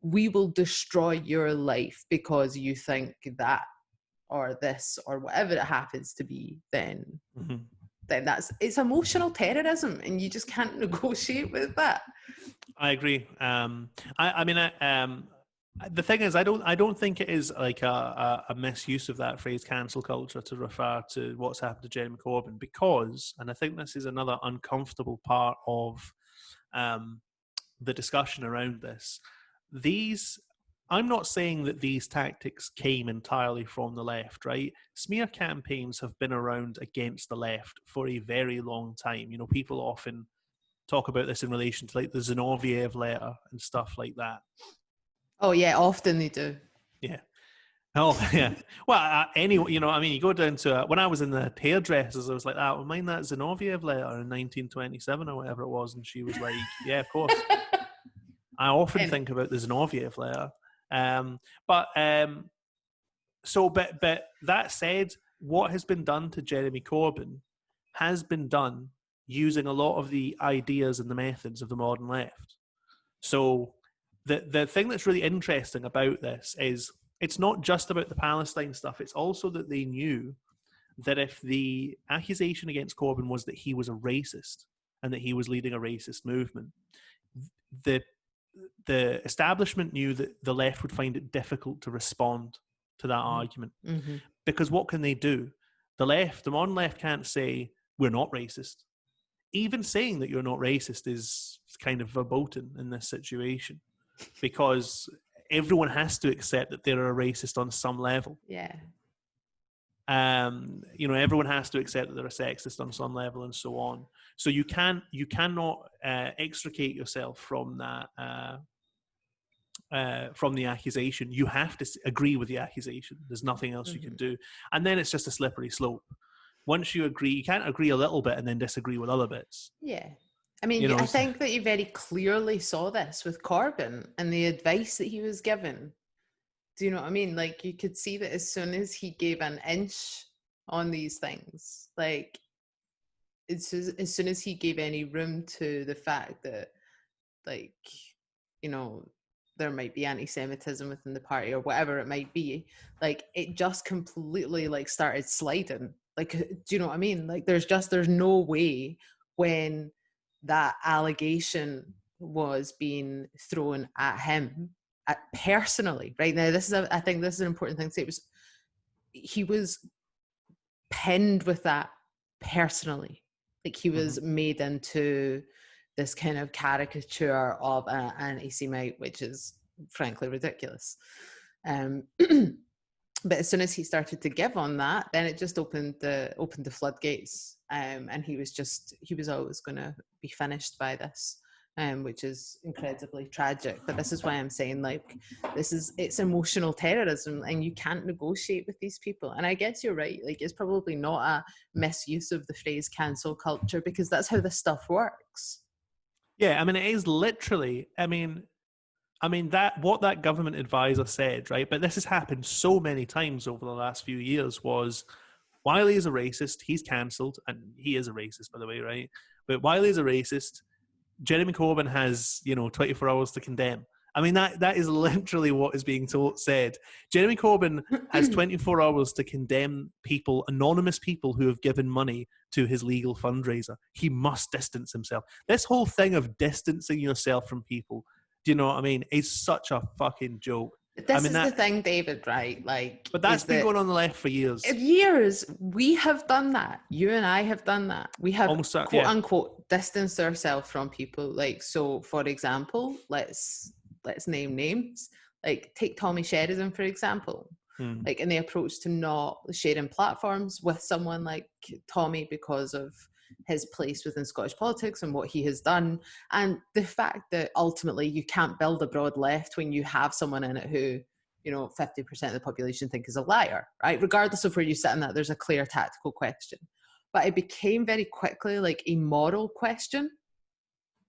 Speaker 1: we will destroy your life because you think that or this or whatever it happens to be, then it's emotional terrorism, and you just can't negotiate with that.
Speaker 2: I agree. The thing is, I don't think it is like a misuse of that phrase "cancel culture" to refer to what's happened to Jeremy Corbyn, because, and I think this is another uncomfortable part of the discussion around this. I'm not saying that these tactics came entirely from the left, right? Smear campaigns have been around against the left for a very long time. You know, people often talk about this in relation to like the Zinoviev letter and stuff like that.
Speaker 1: Oh yeah, often they do.
Speaker 2: Yeah. Oh yeah. Well, anyway, you know, I mean, you go down to when I was in the hairdressers, I was like, "Well, mind that Zinoviev letter in 1927 or whatever it was," and she was like, "Yeah, of course." I often think about the Zinoviev letter. But that said, what has been done to Jeremy Corbyn has been done using a lot of the ideas and the methods of the modern left. So the thing that's really interesting about this is it's not just about the Palestine stuff. It's also that they knew that if the accusation against Corbyn was that he was a racist and that he was leading a racist movement, the establishment knew that the left would find it difficult to respond to that argument. Because what can they do? The modern left can't say, we're not racist. Even saying that you're not racist is kind of verboten in this situation, because everyone has to accept that they're a racist on some level.
Speaker 1: Yeah.
Speaker 2: You know, everyone has to accept that they're a sexist on some level, and so on. So you cannot extricate yourself from that, from the accusation. You have to agree with the accusation. There's nothing else you can do, and then it's just a slippery slope. Once you agree, you can't agree a little bit and then disagree with other bits.
Speaker 1: Yeah. I mean, you know, I think that you very clearly saw this with Corbyn and the advice that he was given. Do you know what I mean? Like, you could see that as soon as he gave an inch on these things, like, as soon as he gave any room to the fact that, like, you know, there might be anti-Semitism within the party or whatever it might be, like, it just completely, like, started sliding. Like, do you know what I mean? Like, there's no way when that allegation was being thrown at him personally, right? Now, I think this is an important thing to say. He was pinned with that personally. Like, he was made into this kind of caricature of an anti-Semite, which is frankly ridiculous. Um, but as soon as he started to give on that, then it just opened the floodgates, and he was always going to be finished by this, which is incredibly tragic. But this is why I'm saying, like, it's emotional terrorism, and you can't negotiate with these people. And I guess you're right, like, it's probably not a misuse of the phrase cancel culture, because that's how this stuff works.
Speaker 2: Yeah, I mean, it is literally. I mean that what that government advisor said, right? But this has happened so many times over the last few years. Was Wiley is a racist, he's cancelled, and he is a racist, by the way, right? But Wiley is a racist. Jeremy Corbyn has 24 hours to condemn. I mean that is literally what is being said. Jeremy Corbyn has 24 hours to condemn people, anonymous people who have given money to his legal fundraiser. He must distance himself. This whole thing of distancing yourself from people, do you know what I mean? Is such a fucking joke. I
Speaker 1: This
Speaker 2: mean
Speaker 1: is the
Speaker 2: that,
Speaker 1: thing, David, right? Like,
Speaker 2: but
Speaker 1: is
Speaker 2: that's been
Speaker 1: that
Speaker 2: going on the left for years.
Speaker 1: years we have done that. You and I have done that. We have,
Speaker 2: Almost,
Speaker 1: quote
Speaker 2: yeah.
Speaker 1: unquote, distanced ourselves from people. Like, so for example, let's name names. Like, take Tommy Sheridan, for example. Like, in the approach to not sharing platforms with someone like Tommy because of his place within Scottish politics and what he has done, and the fact that ultimately you can't build a broad left when you have someone in it who 50% of the population think is a liar, right? Regardless of where you sit in that, there's a clear tactical question. But it became very quickly like a moral question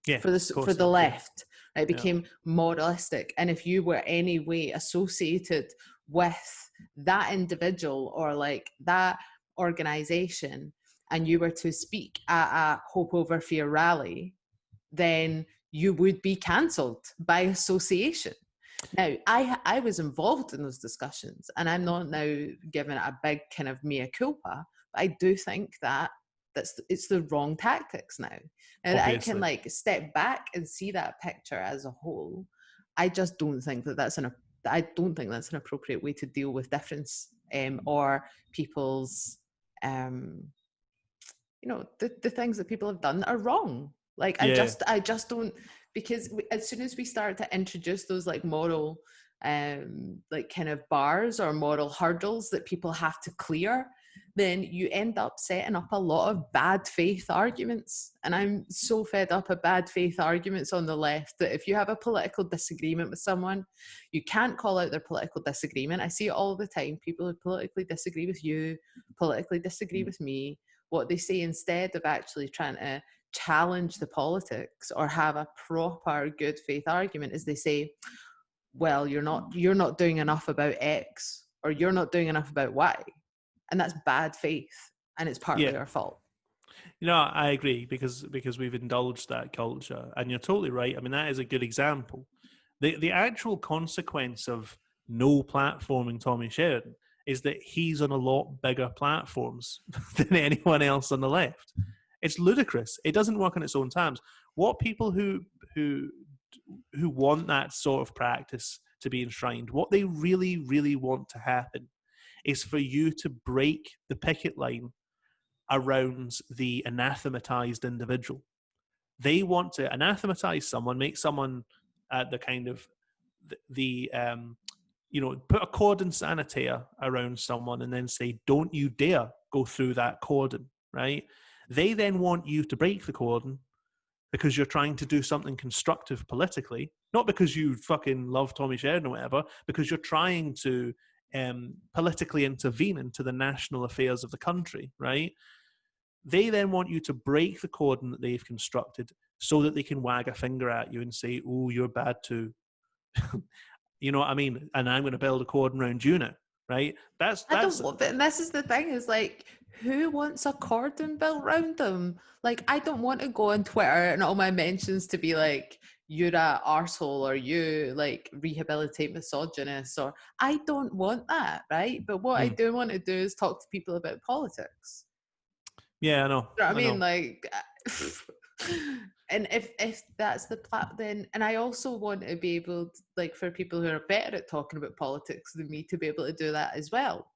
Speaker 2: Yeah,
Speaker 1: for
Speaker 2: of course
Speaker 1: the
Speaker 2: it is, yeah.
Speaker 1: left. It became moralistic, and if you were any way associated with that individual or like that organization, and you were to speak at a Hope Over Fear rally, then you would be cancelled by association. Now, I was involved in those discussions, and I'm not now giving it a big kind of mea culpa, but I do think that it's the wrong tactics now. And I can
Speaker 2: Obviously.
Speaker 1: like step back and see that picture as a whole. I just don't think I don't think that's an appropriate way to deal with difference, or people's the things that people have done that are wrong. Like,
Speaker 2: Yeah.
Speaker 1: I just don't, because as soon as we start to introduce those like moral like kind of bars or moral hurdles that people have to clear, then you end up setting up a lot of bad faith arguments. And I'm so fed up of bad faith arguments on the left that if you have a political disagreement with someone, you can't call out their political disagreement. I see it all the time. People who politically disagree with you, politically disagree with me. What they say, instead of actually trying to challenge the politics or have a proper good faith argument, is they say, well, you're not doing enough about X, or you're not doing enough about Y. And that's bad faith, and it's partly
Speaker 2: Yeah.
Speaker 1: our fault.
Speaker 2: I agree, because we've indulged that culture, and you're totally right. I mean, that is a good example. The actual consequence of no platforming Tommy Sheridan is that he's on a lot bigger platforms than anyone else on the left. It's ludicrous. It doesn't work on its own terms. What people who want that sort of practice to be enshrined, what they really, really want to happen is for you to break the picket line around the anathematized individual. They want to anathematize someone, make someone the kind of the put a cordon sanitaire around someone and then say, don't you dare go through that cordon, right? They then want you to break the cordon because you're trying to do something constructive politically, not because you fucking love Tommy Sheridan or whatever, because you're trying to politically intervene into the national affairs of the country, right? They then want you to break the cordon that they've constructed so that they can wag a finger at you and say, oh, you're bad too. You know what I mean? And I'm going to build a cordon around you now, right? That's
Speaker 1: I don't want it. And this is the thing, is like, who wants a cordon built around them? Like, I don't want to go on Twitter and all my mentions to be like, you're a arsehole, or you like rehabilitate misogynists, or I don't want that, right? But what I do want to do is talk to people about politics.
Speaker 2: Yeah, I know.
Speaker 1: You know what I mean?
Speaker 2: know.
Speaker 1: Like, and if that's the then, and I also want to be able to, like, for people who are better at talking about politics than me to be able to do that as well.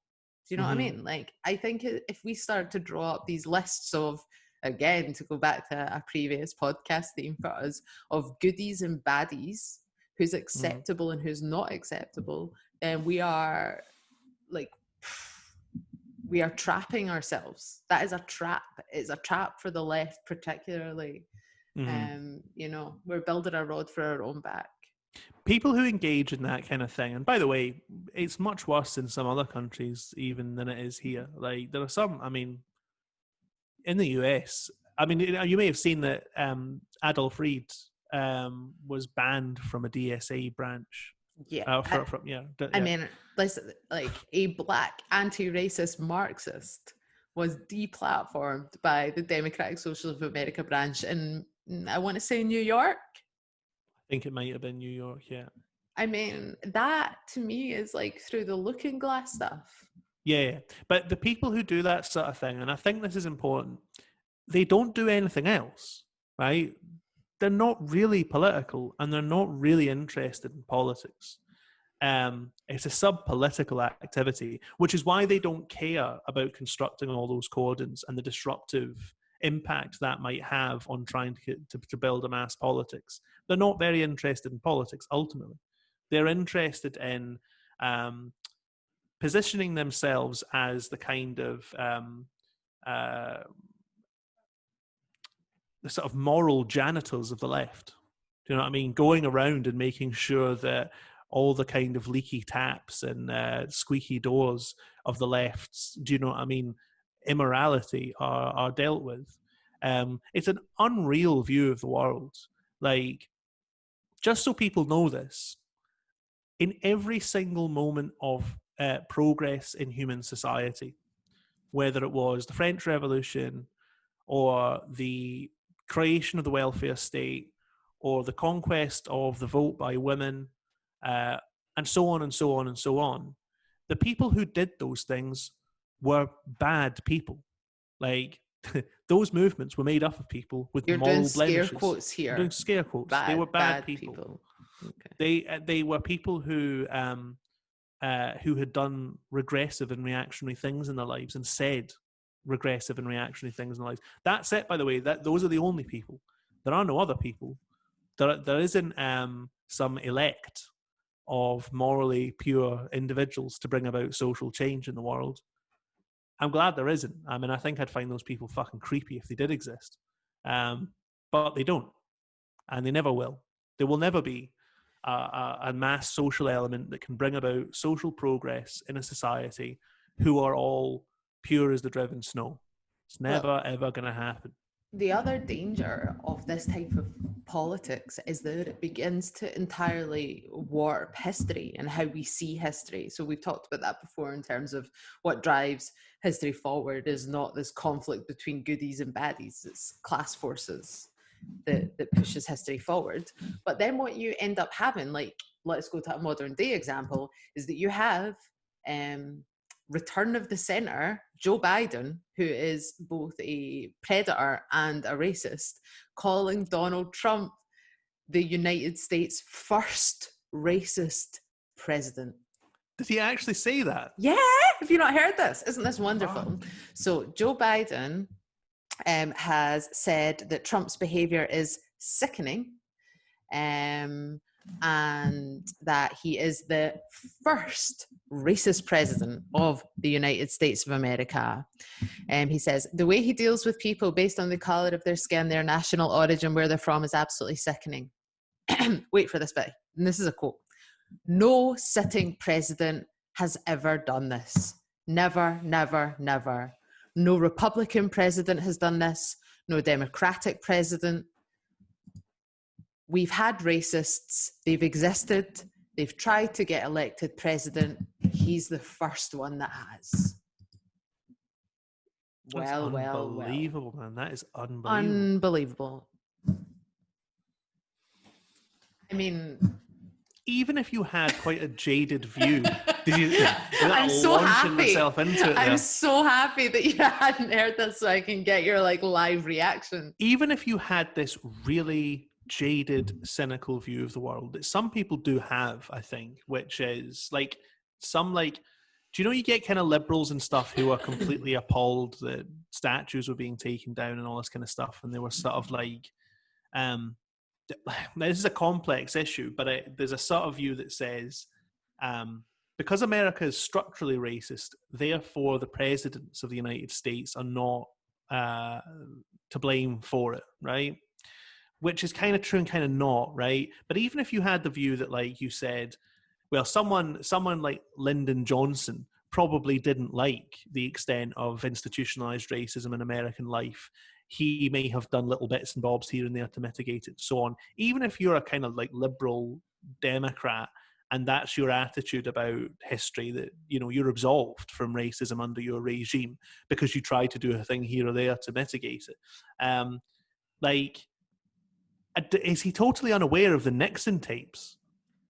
Speaker 1: Do you know what I mean? Like, I think if we start to draw up these lists of, again, to go back to a previous podcast theme for us, of goodies and baddies who's acceptable and who's not acceptable, then we are like we are trapping ourselves. That is a trap. It's a trap for the left, particularly. You know, we're building a rod for our own back.
Speaker 2: People who engage in that kind of thing, and by the way, it's much worse in some other countries even than it is here. Like there are some, I mean, in the US, I mean, you may have seen that Adolf Reed was banned from a DSA branch.
Speaker 1: Yeah. I mean, listen, like a black anti-racist Marxist was deplatformed by the Democratic Socialist of America branch in, I want to say, New York.
Speaker 2: I think it might have been New York, yeah.
Speaker 1: I mean, that to me is like through the looking glass stuff.
Speaker 2: Yeah, but the people who do that sort of thing, and I think this is important, they don't do anything else, right? They're not really political and they're not really interested in politics. It's a sub-political activity, which is why they don't care about constructing all those cordons and the disruptive impact that might have on trying to build a mass politics. They're not very interested in politics, ultimately. They're interested in positioning themselves as the kind of the sort of moral janitors of the left. Do you know what I mean? Going around and making sure that all the kind of leaky taps and squeaky doors of the left's, do you know what I mean, immorality are dealt with. It's an unreal view of the world. Like, just so people know this, in every single moment of progress in human society, whether it was the French Revolution or the creation of the welfare state or the conquest of the vote by women, and so on and so on and so on, the people who did those things were bad people. Like, those movements were made up of people with
Speaker 1: You're
Speaker 2: moral
Speaker 1: doing
Speaker 2: blemishes.
Speaker 1: scare quotes here.
Speaker 2: I'm doing scare quotes. They were bad people. Okay. They were people who had done regressive and reactionary things in their lives and said regressive and reactionary things in their lives. That's it, by the way. Those are the only people. There are no other people. There isn't some elect of morally pure individuals to bring about social change in the world. I'm glad there isn't. I mean, I think I'd find those people fucking creepy if they did exist. But they don't. And they never will. There will never be a mass social element that can bring about social progress in a society who are all pure as the driven snow. It's never, ever going to happen.
Speaker 1: The other danger of this type of politics is that it begins to entirely warp history and how we see history. So we've talked about that before in terms of what drives history forward is not this conflict between goodies and baddies, it's class forces that pushes history forward. But then what you end up having, like, let's go to a modern day example, is that you have return of the center, Joe Biden, who is both a predator and a racist, calling Donald Trump the United States' first racist president.
Speaker 2: Did he actually say that?
Speaker 1: Yeah, have you not heard this? Isn't this wonderful? Wow. So Joe Biden has said that Trump's behavior is sickening, and that he is the first racist president of the United States of America. He says, the way he deals with people based on the color of their skin, their national origin, where they're from is absolutely sickening. Wait for this bit. And this is a quote. No sitting president has ever done this. Never, never, never. No Republican president has done this. No Democratic president. We've had racists. They've existed. They've tried to get elected president. He's the first one that has.
Speaker 2: That's unbelievable, man. That is unbelievable.
Speaker 1: Unbelievable. I mean,
Speaker 2: even if you had quite a jaded view,
Speaker 1: I'm so happy.
Speaker 2: I'm
Speaker 1: so happy that you hadn't heard this, so I can get your like live reaction.
Speaker 2: Even if you had this really jaded, cynical view of the world that some people do have, I think, which is like some like, do you know you get kind of liberals and stuff who are completely appalled that statues were being taken down and all this kind of stuff, and they were sort of like, this is a complex issue, but there's a sort of view that says because America is structurally racist, therefore the presidents of the United States are not to blame for it, right? Which is kind of true and kind of not, right? But even if you had the view that, like you said, well, someone like Lyndon Johnson probably didn't like the extent of institutionalized racism in American life. He may have done little bits and bobs here and there to mitigate it, so on. Even if you're a kind of like liberal Democrat and that's your attitude about history, that, you know, you're absolved from racism under your regime because you try to do a thing here or there to mitigate it. Like, is he totally unaware of the Nixon tapes?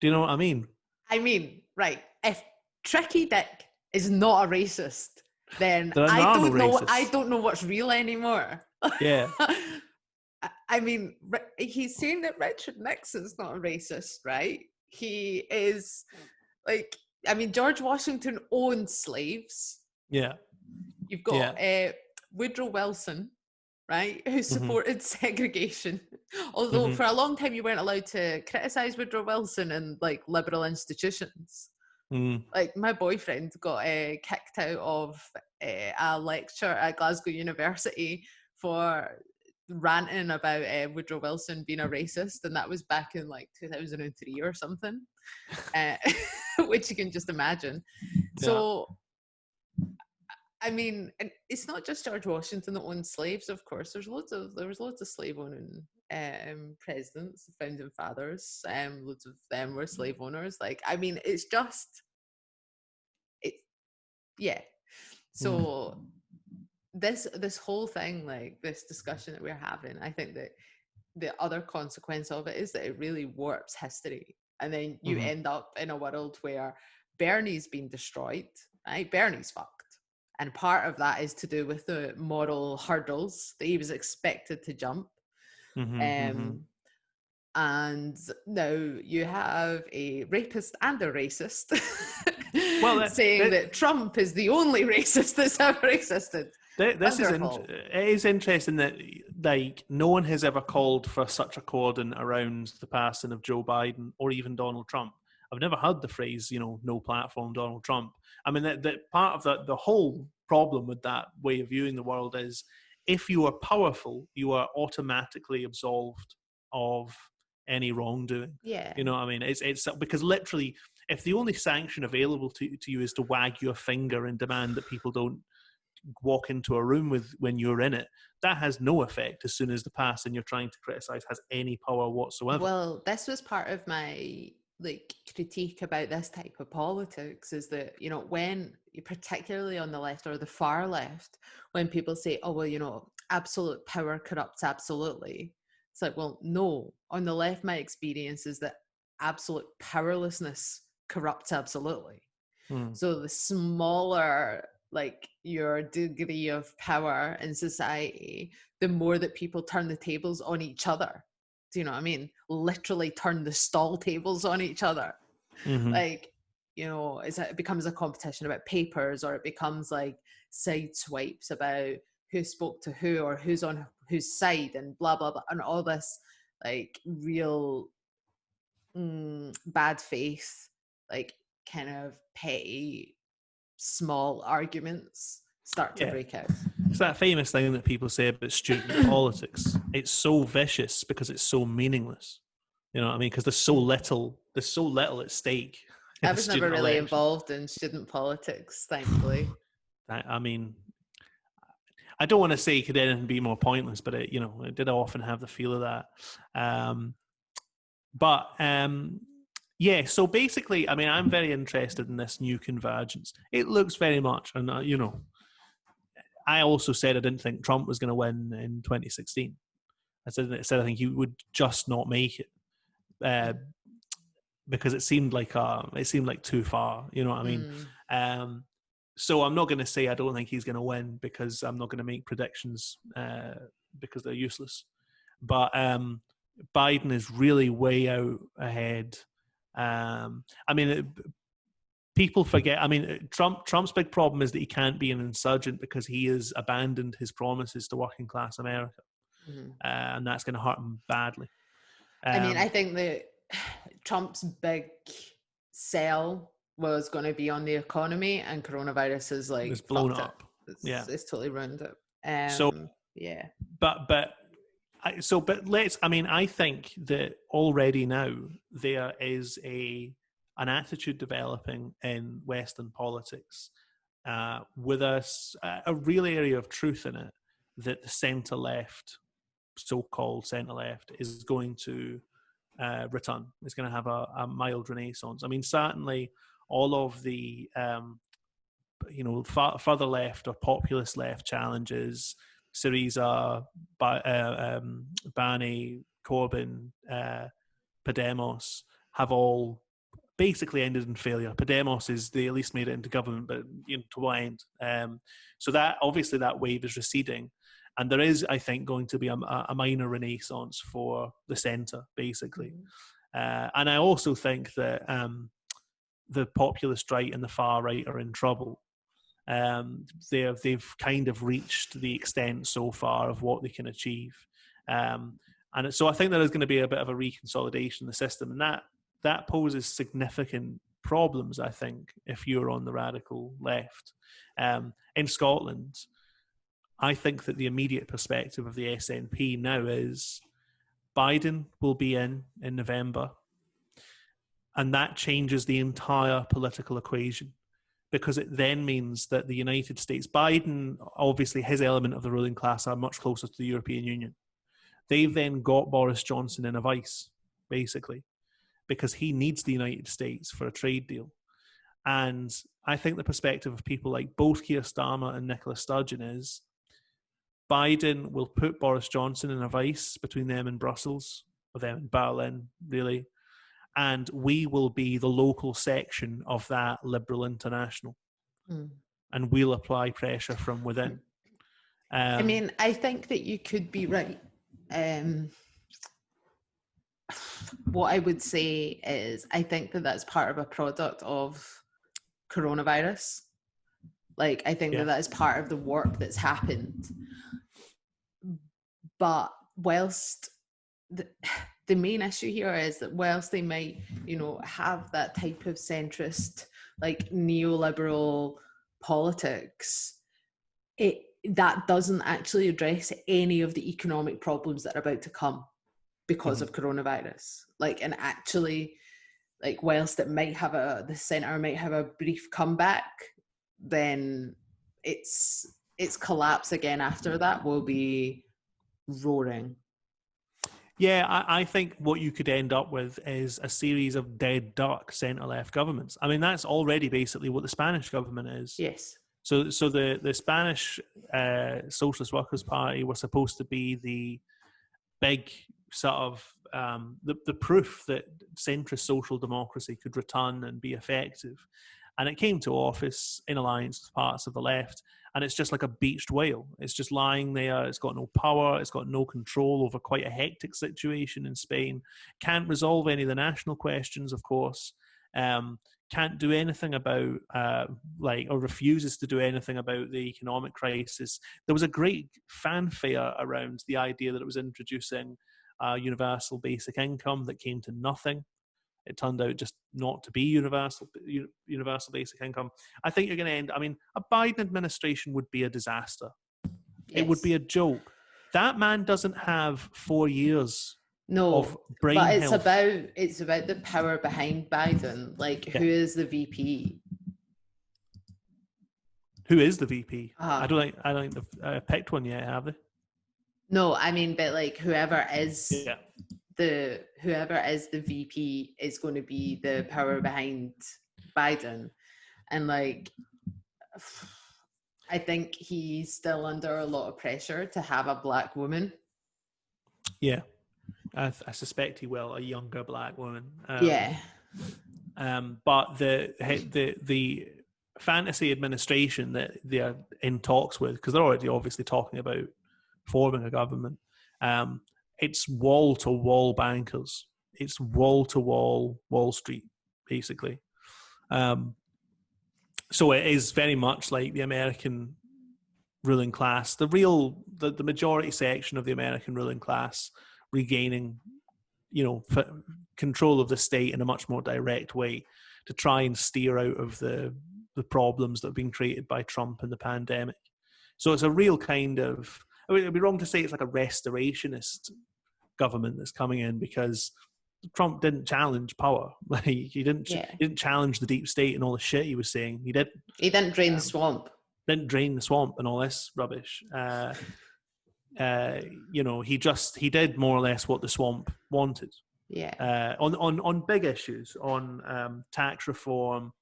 Speaker 2: Do you know what I mean?
Speaker 1: I mean, right, if Tricky Dick is not a racist, then
Speaker 2: There are
Speaker 1: I
Speaker 2: no
Speaker 1: don't know.
Speaker 2: racists.
Speaker 1: I don't know what's real anymore.
Speaker 2: Yeah.
Speaker 1: I mean, he's saying that Richard Nixon's not a racist, right? He is, like, I mean, George Washington owned slaves.
Speaker 2: Yeah.
Speaker 1: You've got Woodrow Wilson, right, who supported segregation. Although for a long time you weren't allowed to criticize Woodrow Wilson and like liberal institutions. Like, my boyfriend got kicked out of a lecture at Glasgow University for ranting about Woodrow Wilson being a racist, and that was back in like 2003 or something, which you can just imagine. So I mean, and it's not just George Washington that owned slaves. Of course, there was loads of slave owning presidents, founding fathers. Loads of them were slave owners. Like, I mean, it's just it. Yeah. So this whole thing, like this discussion that we're having, I think that the other consequence of it is that it really warps history, and then you end up in a world where Bernie's been destroyed. Right, Bernie's fucked. And part of that is to do with the moral hurdles that he was expected to jump. And now you have a rapist and a racist saying that Trump is the only racist that's ever existed.
Speaker 2: It is interesting that, like, no one has ever called for such a cordon around the passing of Joe Biden or even Donald Trump. I've never heard the phrase, you know, no platform Donald Trump. I mean, that part of the whole problem with that way of viewing the world is, if you are powerful, you are automatically absolved of any wrongdoing.
Speaker 1: Yeah.
Speaker 2: You know what I mean? It's because literally, if the only sanction available to you is to wag your finger and demand that people don't walk into a room with when you're in it, that has no effect as soon as the person you're trying to criticize has any power whatsoever.
Speaker 1: Well, this was part of my like critique about this type of politics, is that, you know, when particularly on the left or the far left, when people say, oh well, you know, absolute power corrupts absolutely, it's like, well, no, on the left my experience is that absolute powerlessness corrupts absolutely. So the smaller like your degree of power in society, the more that people turn the tables on each other. Do you know what I mean? Literally turn the stall tables on each other. Like, you know, it becomes a competition about papers, or it becomes like side swipes about who spoke to who or who's on whose side and blah, blah, blah. And all this like real bad faith, like kind of petty, small arguments start to break out.
Speaker 2: It's that famous thing that people say about student politics. It's so vicious because it's so meaningless. You know what I mean? Because there's so little at stake.
Speaker 1: I was never really involved in student politics, thankfully.
Speaker 2: I mean, I don't want to say could anything be more pointless, but it, you know, it did often have the feel of that. Yeah, so basically, I mean, I'm very interested in this new convergence. It looks very much, and you know, I also said I didn't think Trump was going to win in 2016. I said I think he would just not make it because it seemed like too far. You know what I mean? So I'm not going to say I don't think he's going to win, because I'm not going to make predictions because they're useless. But Biden is really way out ahead. I mean, people forget. I mean, Trump's big problem is that he can't be an insurgent because he has abandoned his promises to working class America, and that's going to hurt him badly.
Speaker 1: I mean, I think that Trump's big sell was going to be on the economy, and coronavirus is
Speaker 2: it's
Speaker 1: like
Speaker 2: blown
Speaker 1: fucked it.
Speaker 2: up. Yeah.
Speaker 1: It's totally ruined it.
Speaker 2: So,
Speaker 1: Yeah.
Speaker 2: but let's. I mean, I think that already now there is an attitude developing in Western politics with a real area of truth in it that the centre left, so-called centre left, is going to return. It's going to have a mild renaissance. I mean, certainly all of the further left or populist left challenges, Syriza, Barney, Corbyn, Podemos, have all basically ended in failure. Podemos is they at least made it into government, but to what end? So that obviously that wave is receding, and there is, I think, going to be a minor renaissance for the centre, basically. And I also think that the populist right and the far right are in trouble. They've kind of reached the extent so far of what they can achieve, and so I think there is going to be a bit of a reconsolidation in the system, and that poses significant problems, I think, if you're on the radical left. In Scotland, I think that the immediate perspective of the SNP now is Biden will be in November, and that changes the entire political equation, because it then means that the United States, Biden, obviously his element of the ruling class are much closer to the European Union. They've then got Boris Johnson in a vice, basically, because he needs the United States for a trade deal. And I think the perspective of people like both Keir Starmer and Nicola Sturgeon is Biden will put Boris Johnson in a vice between them and Brussels, or them and Berlin, really. And we will be the local section of that liberal international. And we'll apply pressure from within.
Speaker 1: I mean, I think that you could be right. What I would say is I think that that's part of a product of coronavirus. Like, I think that is part of the work that's happened. But whilst the main issue here is that whilst they might, have that type of centrist, like neoliberal politics, that doesn't actually address any of the economic problems that are about to come because of coronavirus. Like, and actually, like, whilst it might have the centre might have a brief comeback, then its collapse again after that will be roaring.
Speaker 2: Yeah, I think what you could end up with is a series of dead duck centre-left governments. I mean, that's already basically what the Spanish government is.
Speaker 1: Yes.
Speaker 2: So the Spanish Socialist Workers' Party were supposed to be the big sort of the proof that centrist social democracy could return and be effective. And it came to office in alliance with parts of the left, and it's just like a beached whale. It's just lying there. It's got no power. It's got no control over quite a hectic situation in Spain. Can't resolve any of the national questions, of course. Can't do anything about, or refuses to do anything about the economic crisis. There was a great fanfare around the idea that it was introducing a universal basic income that came to nothing. It turned out just not to be universal basic income. I think you're going to end. I mean, a Biden administration would be a disaster. Yes. It would be a joke. That man doesn't have 4 years of brain health.
Speaker 1: It's about the power behind Biden. Like, who is the VP?
Speaker 2: Who is the VP? I don't think they've picked one yet, have they?
Speaker 1: No, I mean, but like whoever is the VP is going to be the power behind Biden, and like I think he's still under a lot of pressure to have a black woman.
Speaker 2: Yeah, I suspect he will, a younger black woman. But the fantasy administration that they are in talks with, because they're already obviously talking about forming a government, it's wall-to-wall bankers. It's wall-to-wall Wall Street, basically. So it is very much like the American ruling class, the majority section of the American ruling class regaining control of the state in a much more direct way to try and steer out of the problems that have been created by Trump and the pandemic. So it's a real kind of, I mean, it'd be wrong to say it's like a restorationist government that's coming in, because Trump didn't challenge power. Like he didn't challenge the deep state and all the shit he was saying. He
Speaker 1: didn't drain the swamp.
Speaker 2: Didn't drain the swamp and all this rubbish. He did more or less what the swamp wanted.
Speaker 1: Yeah.
Speaker 2: On big issues, on tax reform.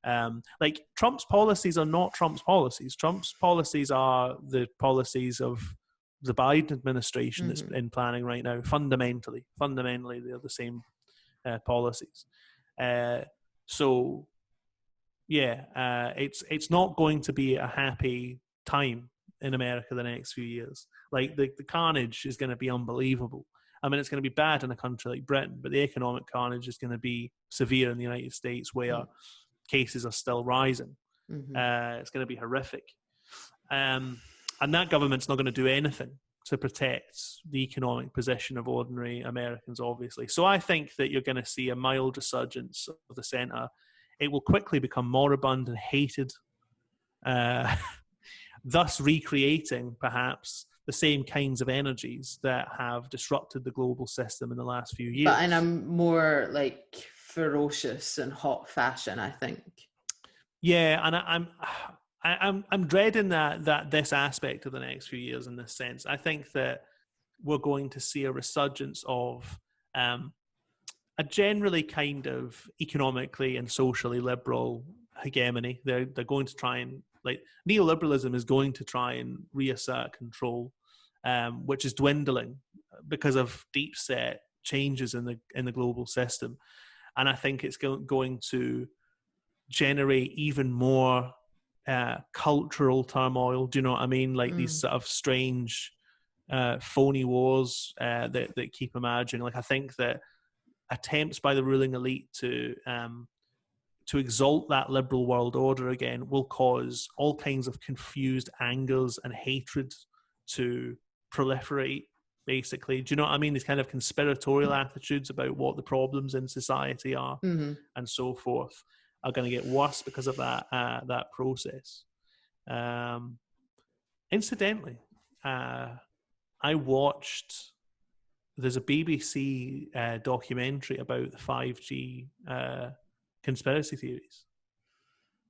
Speaker 2: Like Trump's policies are not Trump's policies. Trump's policies are the policies of the Biden administration that's in planning right now. Fundamentally, they're the same policies. It's not going to be a happy time in America the next few years. Like the carnage is going to be unbelievable. I mean, it's going to be bad in a country like Britain, but the economic carnage is going to be severe in the United States, where cases are still rising. It's going to be horrific. And that government's not going to do anything to protect the economic position of ordinary Americans, obviously. So I think that you're going to see a mild resurgence of the centre. It will quickly become moribund and hated, thus recreating, perhaps, the same kinds of energies that have disrupted the global system in the last few years.
Speaker 1: But in a more like ferocious and hot fashion, I think.
Speaker 2: Yeah, and I'm dreading that this aspect of the next few years in this sense. I think that we're going to see a resurgence of a generally kind of economically and socially liberal hegemony. They're going to try and, like, neoliberalism is going to try and reassert control, which is dwindling because of deep set changes in the global system. And I think it's going to generate even more cultural turmoil. Do you know what I mean? Like these sort of strange, phony wars that keep emerging. Like, I think that attempts by the ruling elite to exalt that liberal world order again will cause all kinds of confused angers and hatred to proliferate, basically. Do you know what I mean? These kind of conspiratorial attitudes about what the problems in society are and so forth are going to get worse because of that process. Incidentally, I watched, there's a BBC documentary about the 5G conspiracy theories.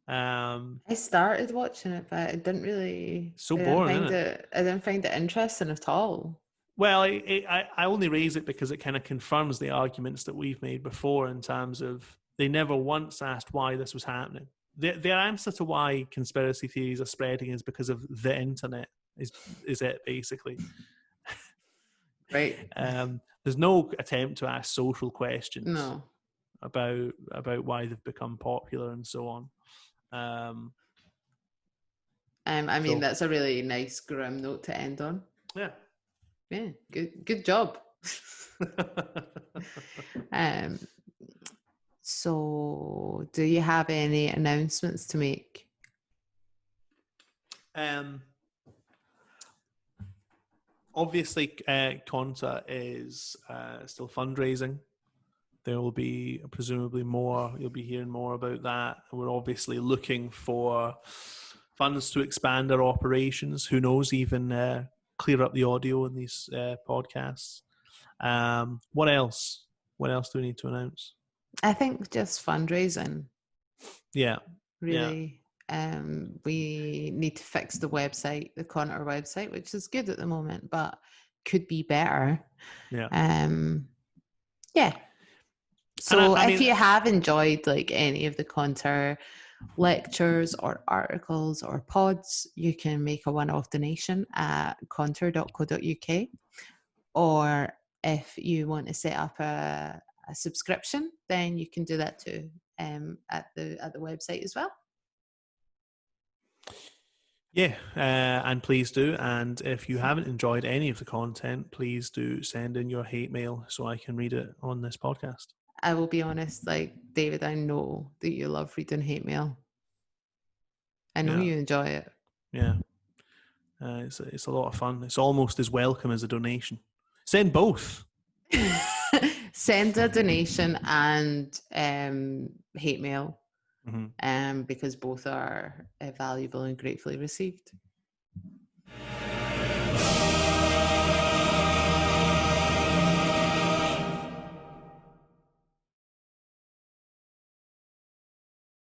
Speaker 1: I started watching it, but it didn't really.
Speaker 2: So boring, isn't
Speaker 1: it? I didn't find it interesting at all.
Speaker 2: Well, I only raise it because it kind of confirms the arguments that we've made before, in terms of they never once asked why this was happening. Their answer to why conspiracy theories are spreading is because of the internet. Is it basically?
Speaker 1: Right.
Speaker 2: There's no attempt to ask social questions.
Speaker 1: No.
Speaker 2: About why they've become popular and so on.
Speaker 1: I mean, that's a really nice grim note to end on.
Speaker 2: Yeah.
Speaker 1: Yeah. Good job. So, do you have any announcements to make?
Speaker 2: Obviously, Conta is still fundraising. There will be presumably more. You'll be hearing more about that. We're obviously looking for funds to expand our operations. Who knows, even clear up the audio in these podcasts. What else? What else do we need to announce?
Speaker 1: I think just fundraising.
Speaker 2: Yeah.
Speaker 1: Really. Yeah. We need to fix the website, the Contour website, which is good at the moment, but could be better.
Speaker 2: Yeah.
Speaker 1: Yeah. So if you have enjoyed like any of the Contour lectures or articles or pods, you can make a one-off donation at contour.co.uk. Or if you want to set up a subscription, then you can do that too at the website as well.
Speaker 2: Yeah, and please do. And if you haven't enjoyed any of the content, please do send in your hate mail so I can read it on this podcast.
Speaker 1: I will be honest, like, David, I know that you love reading hate mail. I know you enjoy it.
Speaker 2: Yeah. It's a lot of fun. It's almost as welcome as a donation. Send both.
Speaker 1: Send a donation and hate mail, because both are valuable and gratefully received.